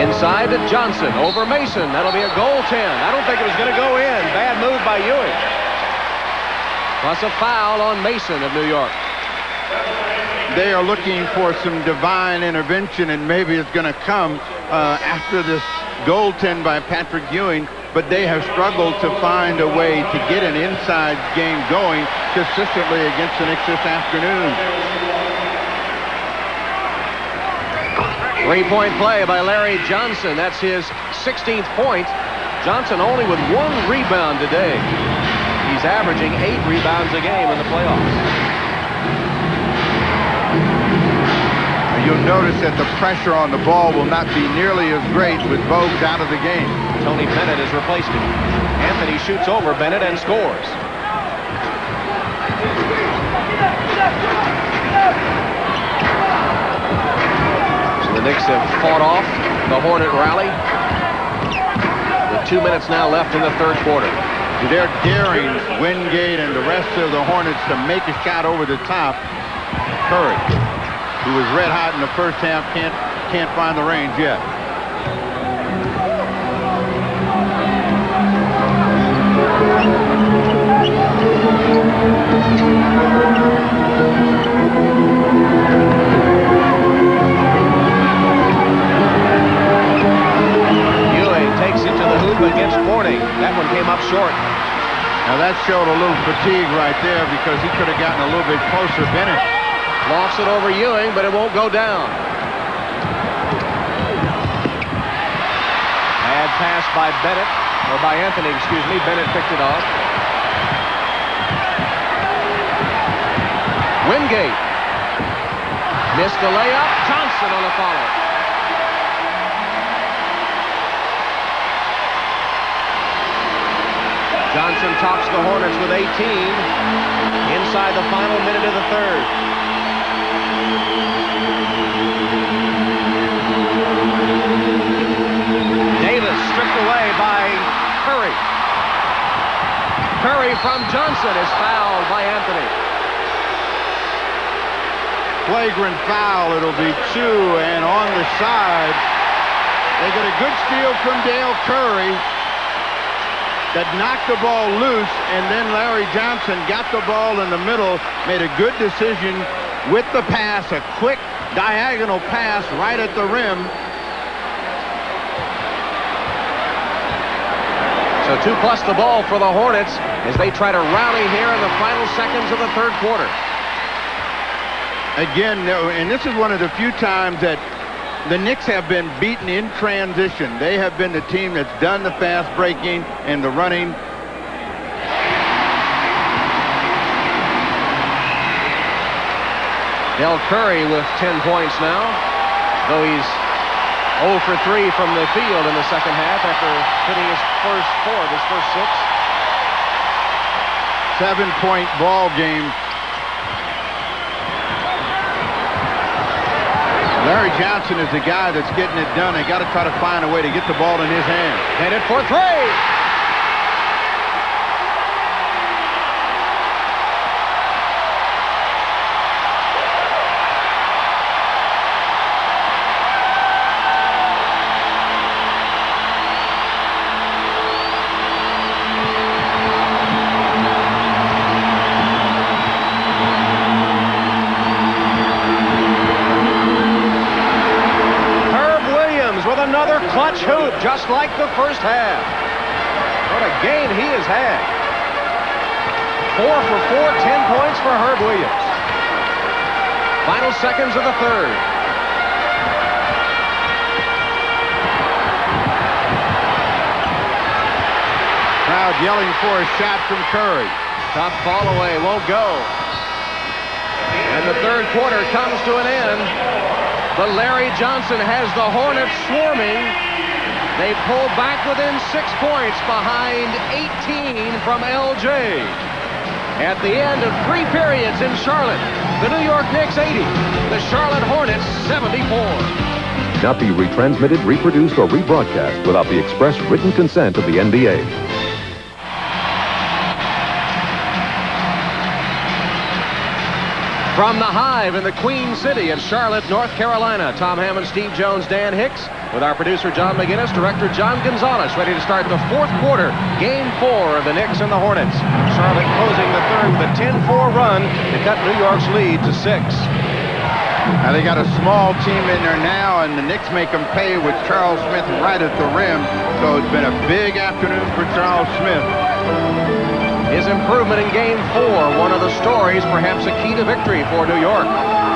Inside to Johnson over Mason. That'll be a goaltend. I don't think it was going to go in. Bad move by Ewing. Plus a foul on Mason of New York. They are looking for some divine intervention, and maybe it's going to come after this goaltend by Patrick Ewing, but they have struggled to find a way to get an inside game going consistently against the Knicks this afternoon. 3-point play by Larry Johnson. That's his 16th point. Johnson only with 1 rebound today. He's averaging 8 rebounds a game in the playoffs. You'll notice that the pressure on the ball will not be nearly as great with Bogues out of the game. Tony Bennett has replaced him. Anthony shoots over Bennett and scores. So the Knicks have fought off the Hornet rally. With 2 minutes now left in the third quarter. They're daring Wingate and the rest of the Hornets to make a shot over the top. Curry, who was red hot in the first half, can't find the range yet. Ewing takes it to the hoop against Mourning. That one came up short. Now that showed a little fatigue right there because he could have gotten a little bit closer. Bennett lofts it over Ewing, but it won't go down. Bad pass by Bennett, or by Anthony, excuse me. Bennett picked it off. Wingate. Missed the layup. Johnson on the follow. Johnson tops the Hornets with 18 inside the final minute of the third. Davis stripped away by Curry. Curry from Johnson is fouled by Anthony. Flagrant foul. It'll be 2, and on the side, they get a good steal from Dale Curry that knocked the ball loose, and then Larry Johnson got the ball in the middle, made a good decision with the pass, a quick diagonal pass right at the rim. So 2 plus the ball for the Hornets as they try to rally here in the final seconds of the third quarter. Again, and this is one of the few times that the Knicks have been beaten in transition. They have been the team that's done the fast breaking and the running. Del Curry with 10 points now, though he's 0 for 3 from the field in the second half after hitting his first 4 of his first 6. 7-point ball game. Larry Johnson is the guy that's getting it done. They got to try to find a way to get the ball in his hand. Headed for three. Another clutch hoop, just like the first half. What a game he has had. 4 for 4, 10 points for Herb Williams. Final seconds of the third. Crowd yelling for a shot from Curry. Top fall away, won't go. And the third quarter comes to an end. But Larry Johnson has the Hornets swarming. They pull back within 6 points behind 18 from LJ. At the end of 3 periods in Charlotte, the New York Knicks 80, the Charlotte Hornets 74. Not be retransmitted, reproduced, or rebroadcast without the express written consent of the NBA. From the Hive in the Queen City of Charlotte, North Carolina, Tom Hammond, Steve Jones, Dan Hicks, with our producer John McGinnis, director John Gonzalez, ready to start the fourth quarter, Game 4 of the Knicks and the Hornets. Charlotte closing the third with a 10-4 run to cut New York's lead to 6. Now they got a small team in there now, and the Knicks make them pay with Charles Smith right at the rim. So it's been a big afternoon for Charles Smith. His improvement in Game 4, one of the stories, perhaps a key to victory for New York.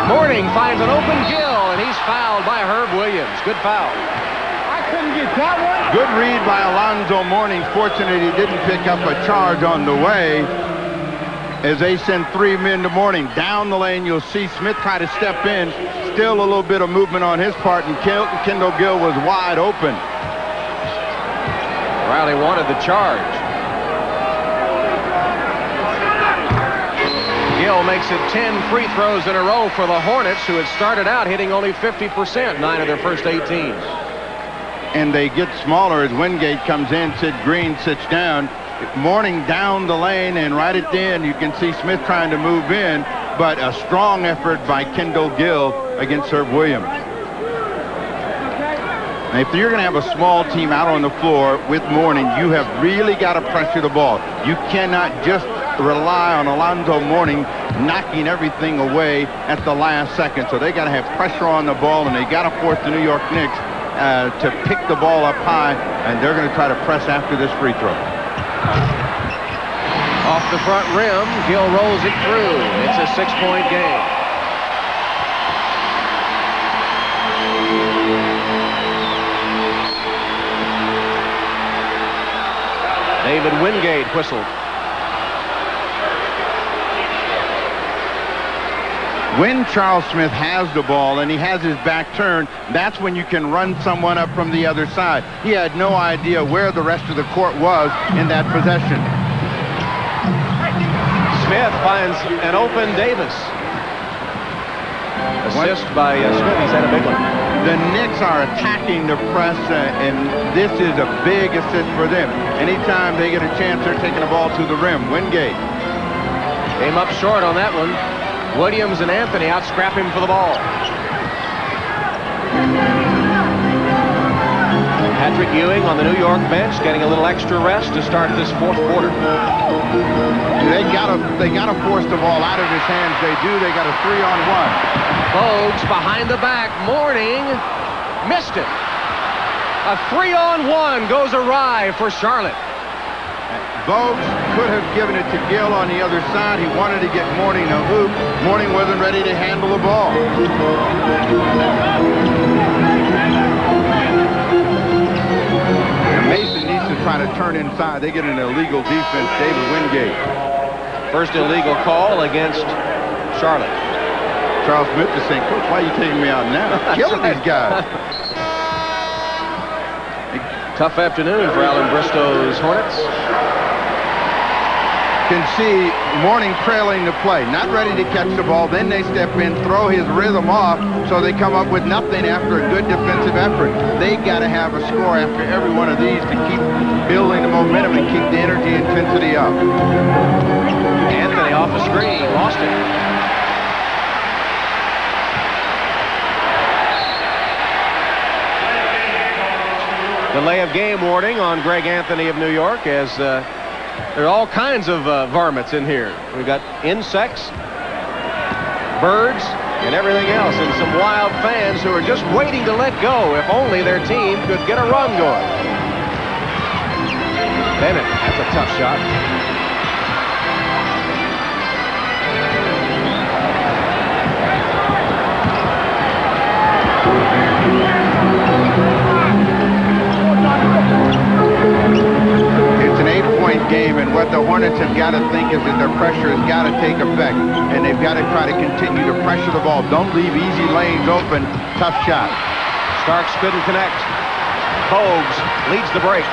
Mourning finds an open Gill, and he's fouled by Herb Williams. Good foul. I couldn't get that one. Good read by Alonzo Mourning. Fortunate he didn't pick up a charge on the way as they send 3 men to Mourning. Down the lane, you'll see Smith try to step in. Still a little bit of movement on his part, and Kendall Gill was wide open. Riley wanted the charge. Gill makes it 10 free throws in a row for the Hornets, who had started out hitting only 50%, 9 of their first 18. And they get smaller as Wingate comes in. Sid Green sits down. Mourning down the lane, and right at the end you can see Smith trying to move in, but a strong effort by Kendall Gill against Herb Williams. Now, if you're going to have a small team out on the floor with Mourning, you have really got to pressure the ball. You cannot just rely on Alonzo Mourning knocking everything away at the last second. So they got to have pressure on the ball, and they got to force the New York Knicks to pick the ball up high, and they're going to try to press after this free throw. Off the front rim, Gill rolls it through. It's a 6-point game. David Wingate whistled. When Charles Smith has the ball and he has his back turned, that's when you can run someone up from the other side. He had no idea where the rest of the court was in that possession. Smith finds an open Davis. Assist by Smith. He's had a big one. The Knicks are attacking the press, and this is a big assist for them. Anytime they get a chance, they're taking the ball to the rim. Wingate came up short on that one. Williams and Anthony out scrap him for the ball. Patrick Ewing on the New York bench getting a little extra rest to start this fourth quarter. They gotta force the ball out of his hands. They do. They got a 3-on-1. Bogues behind the back. Mourning missed it. A 3-on-1 goes awry for Charlotte. Bogues could have given it to Gill on the other side. He wanted to get Mourning a hoop. Mourning wasn't ready to handle the ball. And Mason needs to try to turn inside. They get an illegal defense. David Wingate. First illegal call against Charlotte. Charles Smith is saying, "Coach, why are you taking me out now? Killing these guys." Tough afternoon for Alan Bristow's Hornets. can see Mourning trailing the play, not ready to catch the ball. Then they step in, throw his rhythm off, so they come up with nothing after a good defensive effort. They got to have a score after every one of these to keep building the momentum and keep the energy intensity up. Anthony off the screen, lost it. Delay of game warning on Greg Anthony of New York, as there are all kinds of varmints in here. We've got insects, birds, and everything else, and some wild fans who are just waiting to let go if only their team could get a run going. Bennett, that's a tough shot. It's an 8-point game, and what the Hornets have got to think is that their pressure has got to take effect, and they've got to try to continue to pressure the ball. Don't leave easy lanes open. Tough shot. Starks couldn't connect. Bogues leads the break.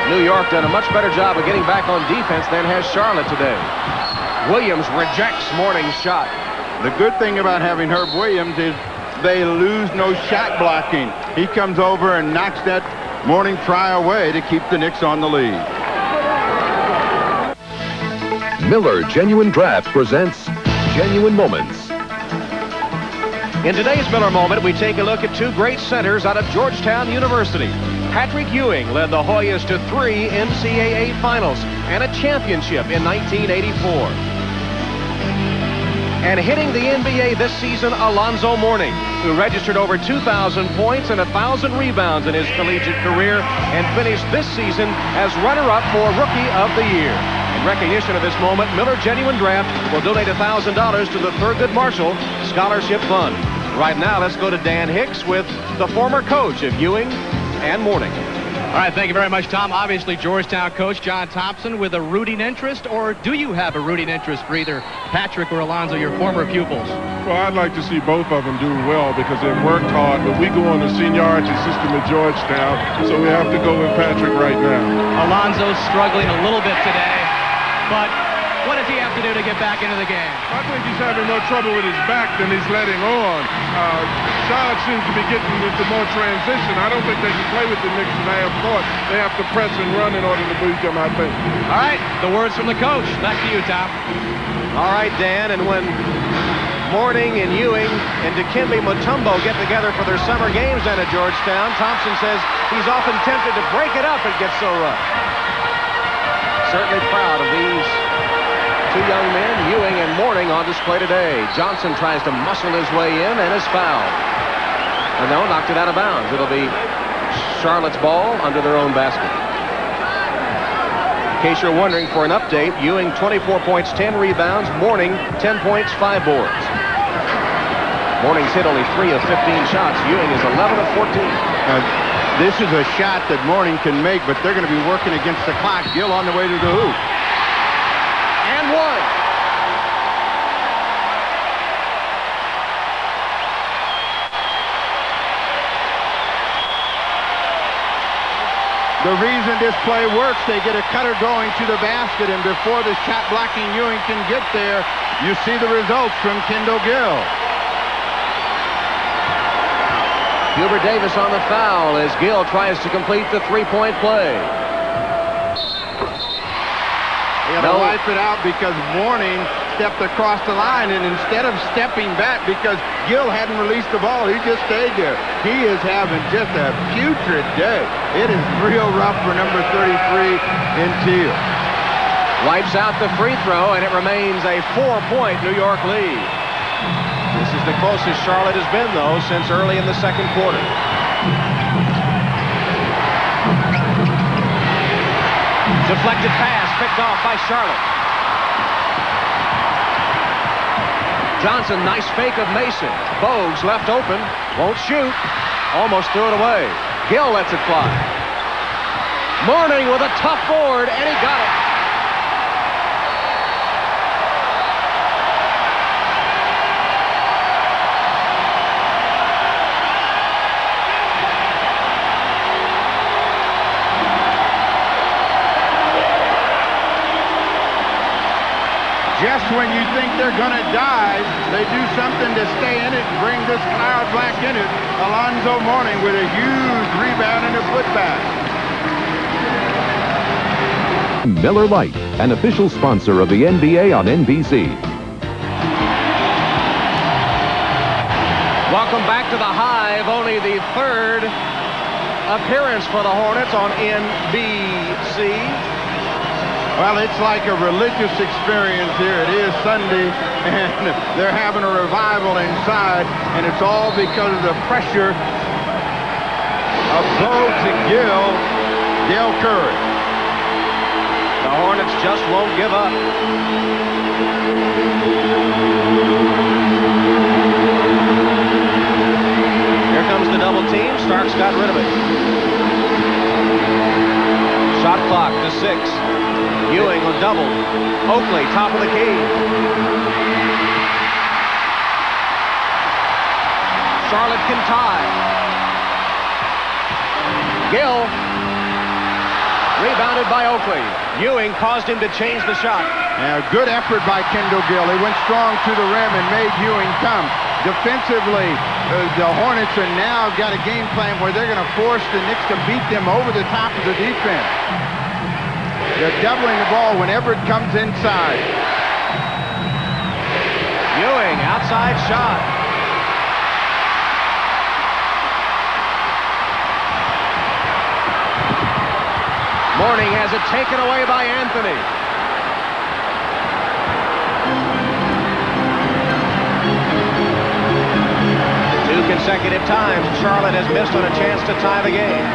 New York done a much better job of getting back on defense than has Charlotte today. Williams rejects Mourning's shot. The good thing about having Herb Williams is they lose no shot blocking. He comes over and knocks that Mourning try away to keep the Knicks on the lead. Miller Genuine Draft presents Genuine Moments. In today's Miller Moment, we take a look at two great centers out of Georgetown University. Patrick Ewing led the Hoyas to 3 NCAA finals and a championship in 1984. And hitting the NBA this season, Alonzo Mourning, who registered over 2,000 points and 1,000 rebounds in his collegiate career and finished this season as runner-up for Rookie of the Year. In recognition of this moment, Miller Genuine Draft will donate $1,000 to the Thurgood Marshall Scholarship Fund. Right now, let's go to Dan Hicks with the former coach of Ewing and Mourning. All right, thank you very much, Tom. Obviously, Georgetown coach John Thompson with a rooting interest, or do you have a rooting interest for either Patrick or Alonzo, your former pupils? Well, I'd like to see both of them do well because they've worked hard, but we go on the seniority system at Georgetown, so we have to go with Patrick right now. Alonzo's struggling a little bit today, but what does he have to do to get back into the game? I think he's having more trouble with his back than he's letting on. Charlotte seems to be getting into more transition. I don't think they can play with the Knicks in half court. They have to press and run in order to beat them, I think. All right, the words from the coach. Back to you, Tom. All right, Dan, and when Mourning and Ewing and Dikembe Mutombo get together for their summer games down at Georgetown, Thompson says he's often tempted to break it up and get so rough. Certainly proud of these two young men, Ewing and Mourning, on display today. Johnson tries to muscle his way in and is fouled. And no, knocked it out of bounds. It'll be Charlotte's ball under their own basket. In case you're wondering, for an update, Ewing 24 points, 10 rebounds. Mourning 10 points, 5 boards. Mourning's hit only 3 of 15 shots. Ewing is 11 of 14. This is a shot that Mourning can make, but they're going to be working against the clock. Gill on the way to the hoop. And one. The reason this play works, they get a cutter going to the basket, and before the shot blocking Ewing can get there, you see the results from Kendall Gill. Hubert Davis on the foul as Gill tries to complete the three-point play. They got to wipe it out because Mourning stepped across the line, and instead of stepping back because Gill hadn't released the ball, he just stayed there. He is having just a putrid day. It is real rough for number 33 in Teal. Wipes out the free throw, and it remains a 4-point New York lead. This is the closest Charlotte has been, though, since early in the second quarter. Deflected pass, picked off by Charlotte. Johnson, nice fake of Mason. Bogues left open, won't shoot. Almost threw it away. Gill lets it fly. Mourning with a tough board, and he got it. just when you think they're going to die, they do something to stay in it and bring this cloud back in it. Alonzo Mourning with a huge rebound and a putback. Miller Lite, an official sponsor of the NBA on NBC. Welcome back to the Hive. Only the third appearance for the Hornets on NBC. Well, it's like a religious experience here. It is Sunday, and they're having a revival inside, and it's all because of the pressure of Bogues and Dell Curry. The Hornets just won't give up. Here comes the double team. Starks got rid of it. Shot clock to 6. Ewing on double. Oakley, top of the key. Charlotte can tie. Gill. Rebounded by Oakley. Ewing caused him to change the shot. Now, good effort by Kendall Gill. He went strong to the rim and made Ewing come. Defensively, the Hornets are now got a game plan where they're going to force the Knicks to beat them over the top of the defense. They're doubling the ball whenever it comes inside. Ewing, outside shot. Mourning has it taken away by Anthony. Two consecutive times Charlotte has missed on a chance to tie the game.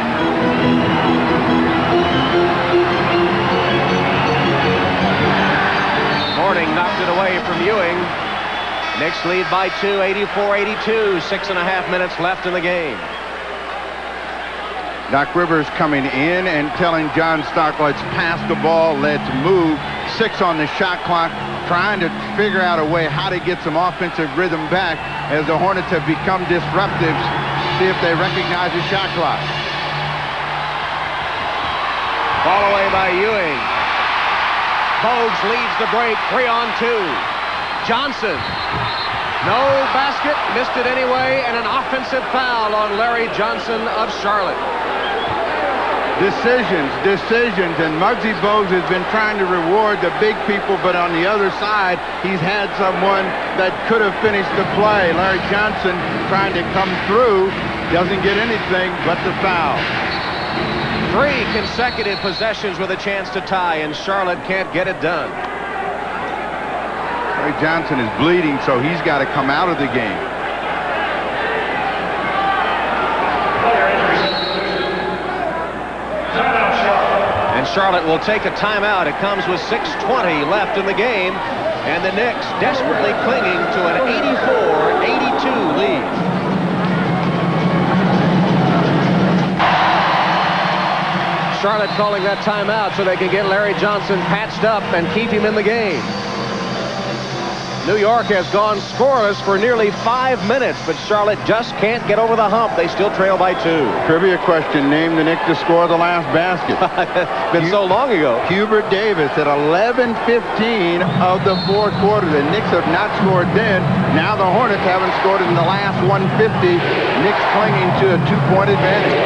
Mourning knocked it away from Ewing. Knicks lead by 2, 84-82. 6.5 minutes left in the game. Doc Rivers coming in and telling John Stock, let's pass the ball, let's move. 6 on the shot clock, trying to figure out a way how to get some offensive rhythm back as the Hornets have become disruptive. See if they recognize the shot clock. Ball away by Ewing. Bogues leads the break, 3-on-2. Johnson. No basket, missed it anyway, and an offensive foul on Larry Johnson of Charlotte. Decisions, and Muggsy Bogues has been trying to reward the big people, but on the other side, he's had someone that could have finished the play. Larry Johnson trying to come through, doesn't get anything but the foul. 3 consecutive possessions with a chance to tie, and Charlotte can't get it done. Larry Johnson is bleeding, so he's got to come out of the game. And Charlotte will take a timeout. It comes with 6:20 left in the game, and the Knicks desperately clinging to an 84-82 lead. Charlotte calling that timeout so they can get Larry Johnson patched up and keep him in the game. New York has gone scoreless for nearly 5 minutes, but Charlotte just can't get over the hump. They still trail by 2. Trivia question, name the Knicks to score the last basket. Been so long ago. Hubert Davis at 11:15 of the fourth quarter. The Knicks have not scored then. Now the Hornets haven't scored in the last 150. Knicks clinging to a 2-point advantage.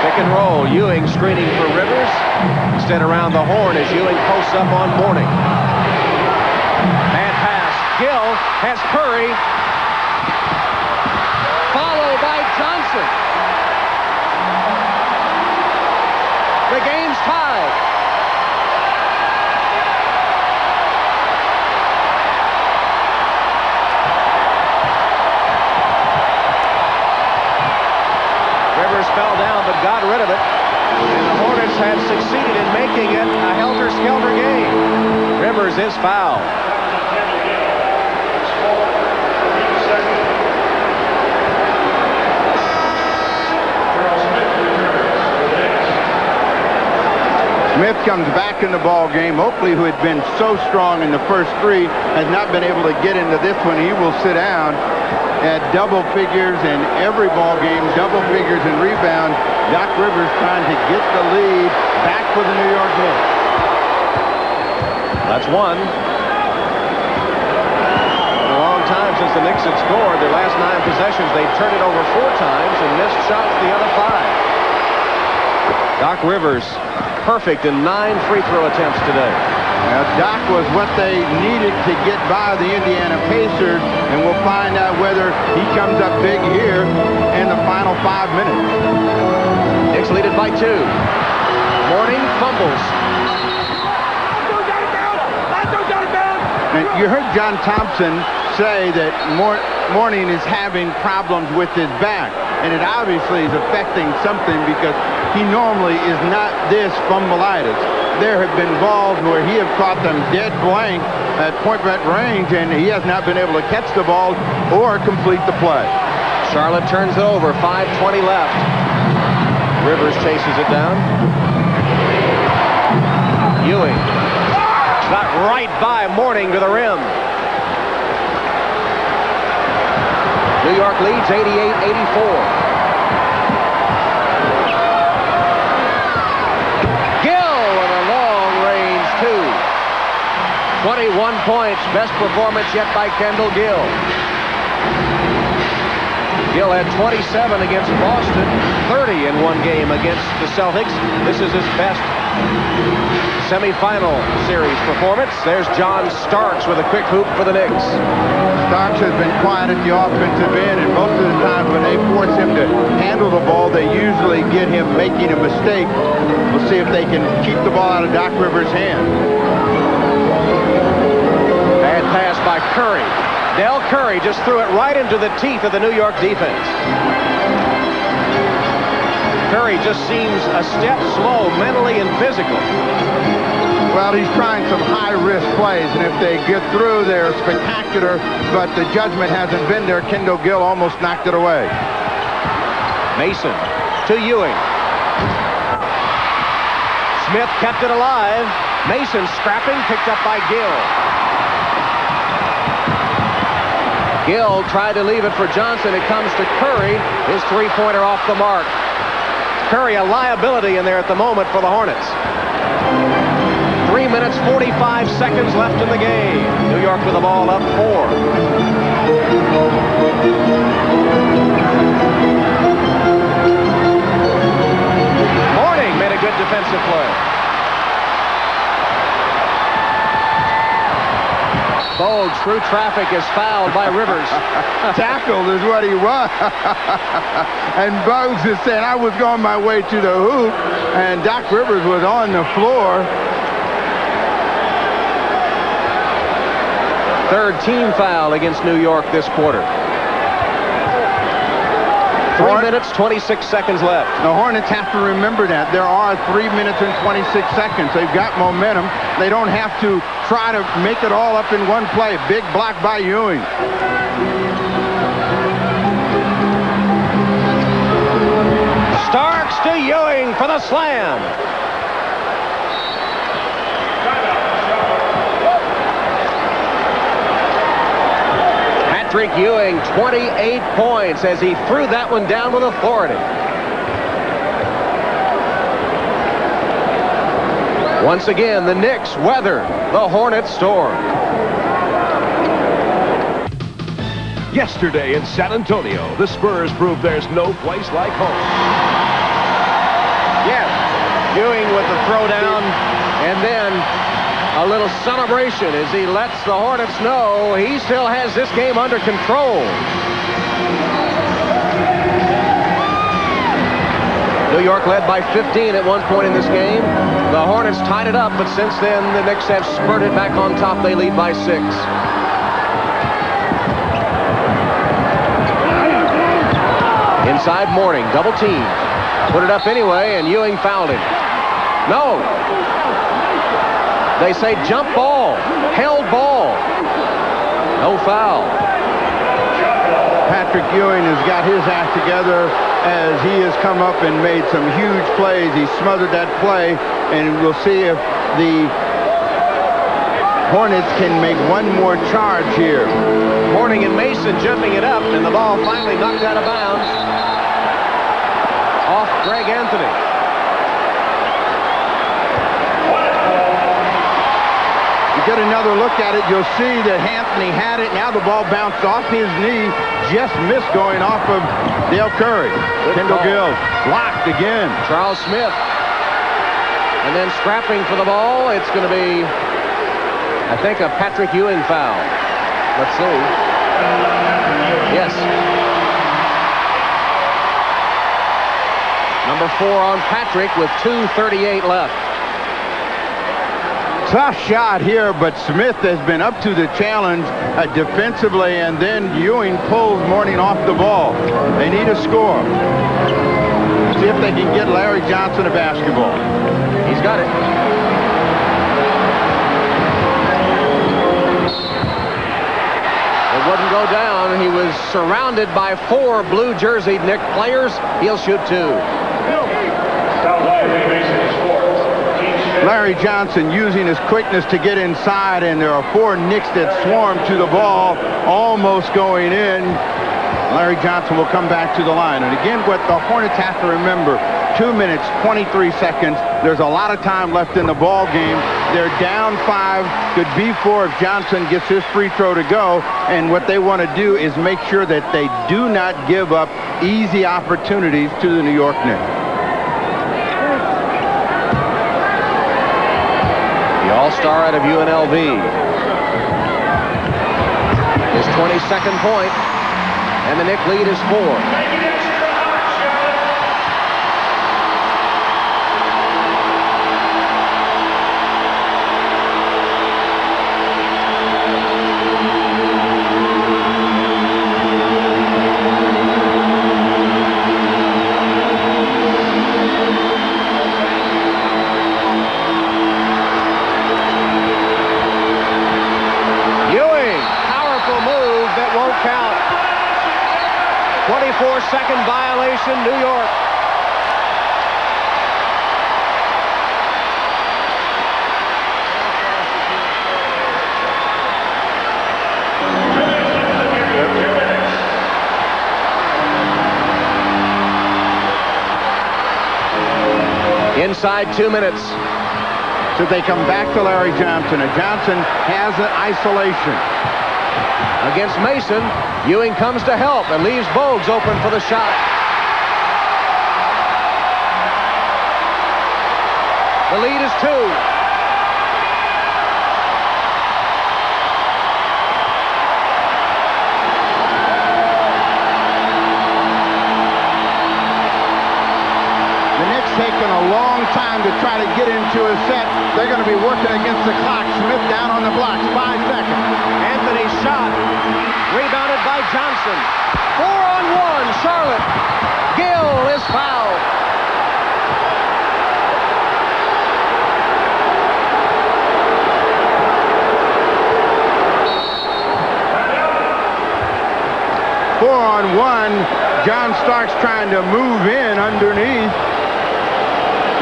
Pick and roll. Ewing screening for Rivers. Instead around the horn as Ewing posts up on Mourning. Bad pass. Gill has Curry. Followed by Johnson. The game's tied. Rivers fell down but got rid of it. And the Hornets have succeeded in making it a helter-skelter game. Rivers is fouled. Smith comes back in the ball game. Oakley, who had been so strong in the first 3, has not been able to get into this one. He will sit down at double figures in every ball game, double figures in rebound. Doc Rivers trying to get the lead back for the New York Knicks. 1. A long time since the Knicks had scored. Their last 9 possessions, they turned it over 4 times and missed shots the other 5. Doc Rivers, perfect in 9 free throw attempts today. Doc was what they needed to get by the Indiana Pacers, and we'll find out whether he comes up big here in the final 5 minutes. Knicks lead it by 2. Mourning fumbles. And you heard John Thompson say that Mourning is having problems with his back, and it obviously is affecting something because he normally is not this fumbleitis. There have been balls where he has caught them dead blank at point-blank range, and he has not been able to catch the ball or complete the play. Charlotte turns it over, 5:20 left. Rivers chases it down. Ewing got right by Mourning to the rim. New York leads 88-84. Gill with a long-range 2. 21 points, best performance yet by Kendall Gill. Gill had 27 against Boston, 30 in one game against the Celtics. This is his best semifinal series performance. There's John Starks with a quick hoop for the Knicks. Starks has been quiet at the offensive end, and most of the time when they force him to handle the ball, they usually get him making a mistake. We'll see if they can keep the ball out of Doc Rivers' hand. Bad pass by Curry. Del Curry just threw it right into the teeth of the New York defense. Curry just seems a step slow mentally and physically. Well, he's trying some high-risk plays, and if they get through, they're spectacular, but the judgment hasn't been there. Kendall Gill almost knocked it away. Mason to Ewing. Smith kept it alive. Mason scrapping, picked up by Gill. Gill tried to leave it for Johnson. It comes to Curry. His three-pointer off the mark. Curry a liability in there at the moment for the Hornets. 3 minutes, 45 seconds left in the game. New York with the ball up 4. Mourning made a good defensive play. Bogues through traffic is fouled by Rivers. Tackled is what he was. And Bogues is saying, I was going my way to the hoop, and Doc Rivers was on the floor. Third team foul against New York this quarter. 3 minutes, 26 seconds left. The Hornets have to remember that. There are 3 minutes and 26 seconds. They've got momentum. They don't have to try to make it all up in one play. Big block by Ewing. Starks to Ewing for the slam. Patrick Ewing, 28 points as he threw that one down with authority. Once again, the Knicks weather the Hornets storm. Yesterday in San Antonio, the Spurs proved there's no place like home. Yes, Ewing with the throwdown, and then a little celebration as he lets the Hornets know he still has this game under control. New York led by 15 at one point in this game. The Hornets tied it up, but since then the Knicks have spurted back on top. They lead by 6. Inside Mourning, double team. Put it up anyway, and Ewing fouled him. No. They say jump ball, held ball. No foul. Patrick Ewing has got his act together as he has come up and made some huge plays. He smothered that play, and we'll see if the Hornets can make one more charge here. Mourning and Mason jumping it up, and the ball finally knocked out of bounds off Greg Anthony. get another look at it, you'll see that Anthony had it. Now the ball bounced off his knee, just missed going off of Dale Curry. Kendall Gill blocked again. Charles Smith. And then scrapping for the ball. It's going to be, I think, a Patrick Ewing foul. Let's see. Yes. Number 4 on Patrick with 2:38 left. Tough shot here, but Smith has been up to the challenge defensively, and then Ewing pulls Mourning off the ball. They need a score. See if they can get Larry Johnson a basketball. He's got it. It wouldn't go down. He was surrounded by 4 blue-jerseyed Knicks players. He'll shoot 2. Larry Johnson using his quickness to get inside, and there are 4 Knicks that swarm to the ball, almost going in. Larry Johnson will come back to the line. And again, what the Hornets have to remember, 2 minutes, 23 seconds. There's a lot of time left in the ball game. They're down 5, could be 4 if Johnson gets his free throw to go. And what they want to do is make sure that they do not give up easy opportunities to the New York Knicks. All-star out of UNLV. His 22nd point, and the Knicks lead is 4. Second violation, New York. Inside 2 minutes. So they come back to Larry Johnson, and Johnson has an isolation. Against Mason, Ewing comes to help and leaves Bogues open for the shot. The lead is 2. The Knicks taking a long time to try to get into a set. They're going to be working against the clock. Smith down on the blocks, 5 seconds. Anthony's shot, rebounded by Johnson. 4-on-1, Charlotte. Gill is fouled. Four-on-one. John Starks trying to move in underneath.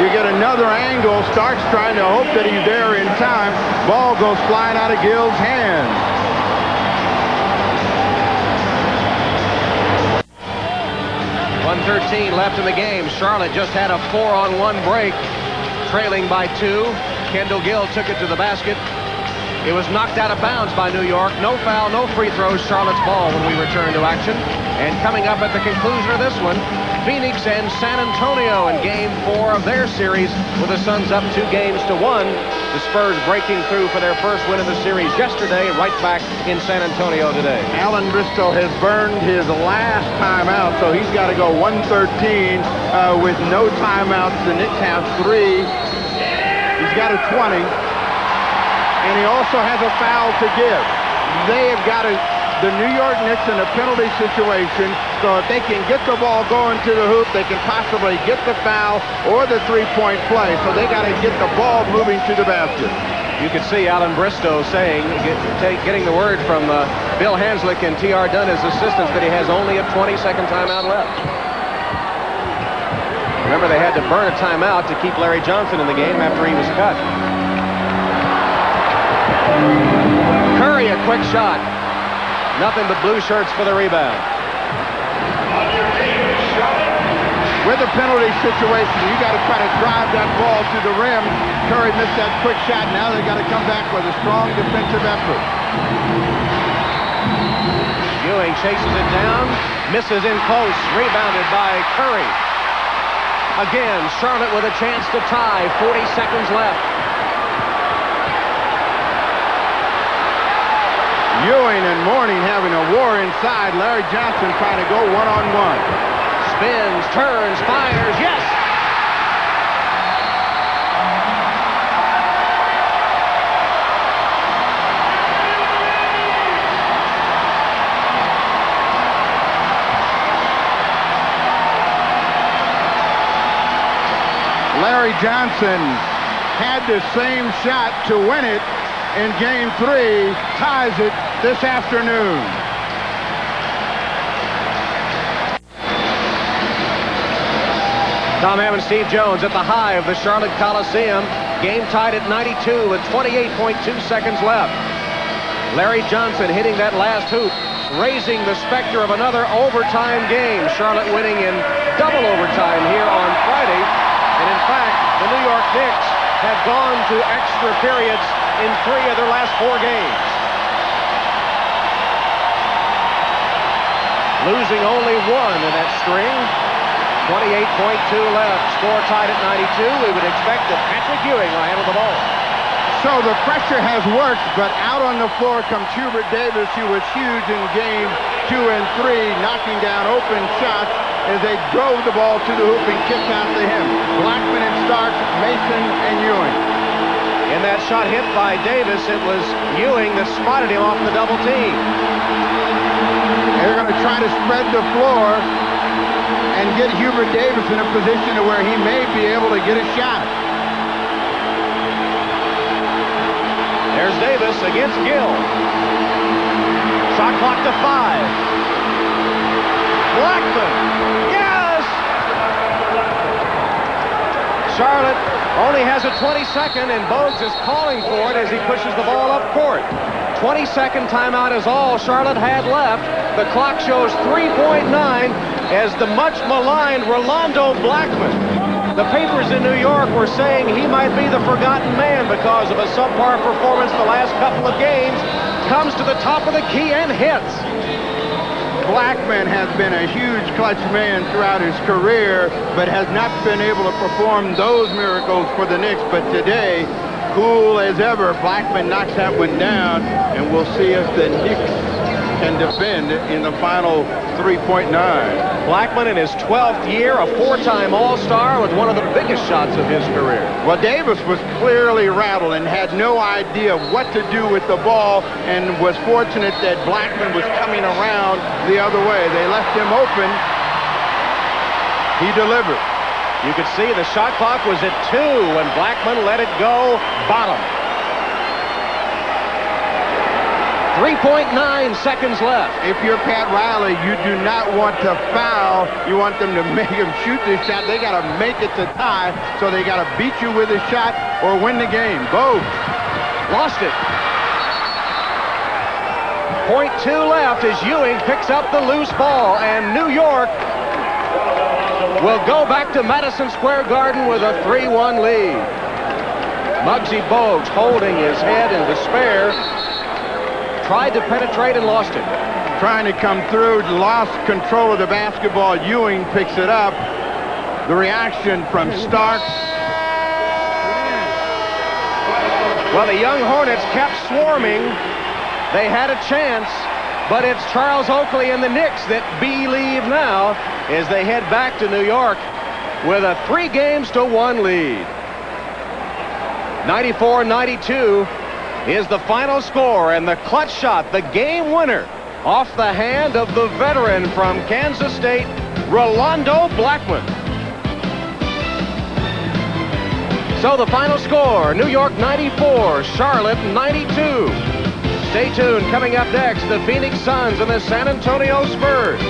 You get another angle. Starks trying to hope that he's there in time. Ball goes flying out of Gill's hands. .113 left in the game. Charlotte just had a 4-on-1 break, trailing by 2. Kendall Gill took it to the basket. It was knocked out of bounds by New York. No foul, no free throws. Charlotte's ball when we return to action. And coming up at the conclusion of this one, Phoenix and San Antonio in Game 4 of their series, with the Suns up 2-1. The Spurs breaking through for their first win of the series yesterday, right back in San Antonio today. Alan Bristow has burned his last timeout, so he's got to go 113 with no timeouts. The Knicks have 3. He's got a 20. And he also has a foul to give. They have got the New York Knicks in a penalty situation, so if they can get the ball going to the hoop, they can possibly get the foul or the three-point play. So they got to get the ball moving to the basket. You could see Alan Bristow saying, getting the word from Bill Hanslick and T.R. Dunn, his assistants, that he has only a 20-second timeout left. Remember, they had to burn a timeout to keep Larry Johnson in the game after he was cut. Curry, a quick shot. Nothing but blue shirts for the rebound. with a penalty situation, you got to try to drive that ball to the rim. Curry missed that quick shot. Now they got to come back with a strong defensive effort. Ewing chases it down, misses in close, rebounded by Curry. Again, Charlotte with a chance to tie, 40 seconds left. Ewing and Mourning having a war inside. Larry Johnson trying to go one-on-one. Spins, turns, fires, yes! Larry Johnson had the same shot to win it in Game 3, ties it this afternoon. Tom Hammond, Steve Jones at the high of the Charlotte Coliseum. Game tied at 92 with 28.2 seconds left. Larry Johnson hitting that last hoop, raising the specter of another overtime game. Charlotte winning in double overtime here on Friday. And in fact, the New York Knicks have gone to extra periods in 3 of their last 4 games. Losing only 1 in that string. 28.2 left. Score tied at 92. We would expect that Patrick Ewing will handle the ball. So the pressure has worked, but out on the floor comes Hubert Davis, who was huge in Game 2 and 3, knocking down open shots as they drove the ball to the hoop and kicked out to him. Blackman and Stark, Mason and Ewing. In that shot hit by Davis, it was Ewing that spotted him off the double team. They're going to try to spread the floor and get Hubert Davis in a position to where he may be able to get a shot. There's Davis against Gill. Shot clock to 5. Blackman. Yes! Charlotte only has a 22nd, and Bogues is calling for it as he pushes the ball up court. 22nd timeout is all Charlotte had left. The clock shows 3.9 as the much maligned Rolando Blackman. The papers in New York were saying he might be the forgotten man because of a subpar performance the last couple of games. Comes to the top of the key and hits. Blackman has been a huge clutch man throughout his career, but has not been able to perform those miracles for the Knicks. But today, cool as ever, Blackman knocks that one down, and we'll see if the Knicks can defend in the final 3.9. Blackman in his 12th year, a 4-time All-Star with one of the biggest shots of his career. Well, Davis was clearly rattled and had no idea what to do with the ball, and was fortunate that Blackman was coming around the other way. They left him open. He delivered. You could see the shot clock was at 2 when Blackman let it go bottom. 3.9 seconds left. If you're Pat Riley, you do not want to foul. You want them to make him shoot this shot. They got to make it to tie, so they got to beat you with a shot or win the game. Bogues lost it. 0.2 left as Ewing picks up the loose ball, and New York will go back to Madison Square Garden with a 3-1 lead. Muggsy Bogues holding his head in despair. Tried to penetrate and lost it. Trying to come through, lost control of the basketball. Ewing picks it up. The reaction from Stark. Well, the young Hornets kept swarming. They had a chance, but it's Charles Oakley and the Knicks that believe now as they head back to New York with a 3-1 lead. 94-92 is the final score, and the clutch shot, the game winner, off the hand of the veteran from Kansas State, Rolando Blackman. So the final score, New York 94, Charlotte 92. Stay tuned. Coming up next, the Phoenix Suns and the San Antonio Spurs.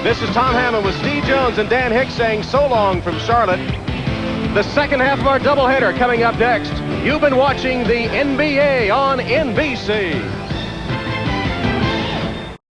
This is Tom Hammond with Steve Jones and Dan Hicks saying so long from Charlotte. The second half of our doubleheader coming up next. You've been watching the NBA on NBC.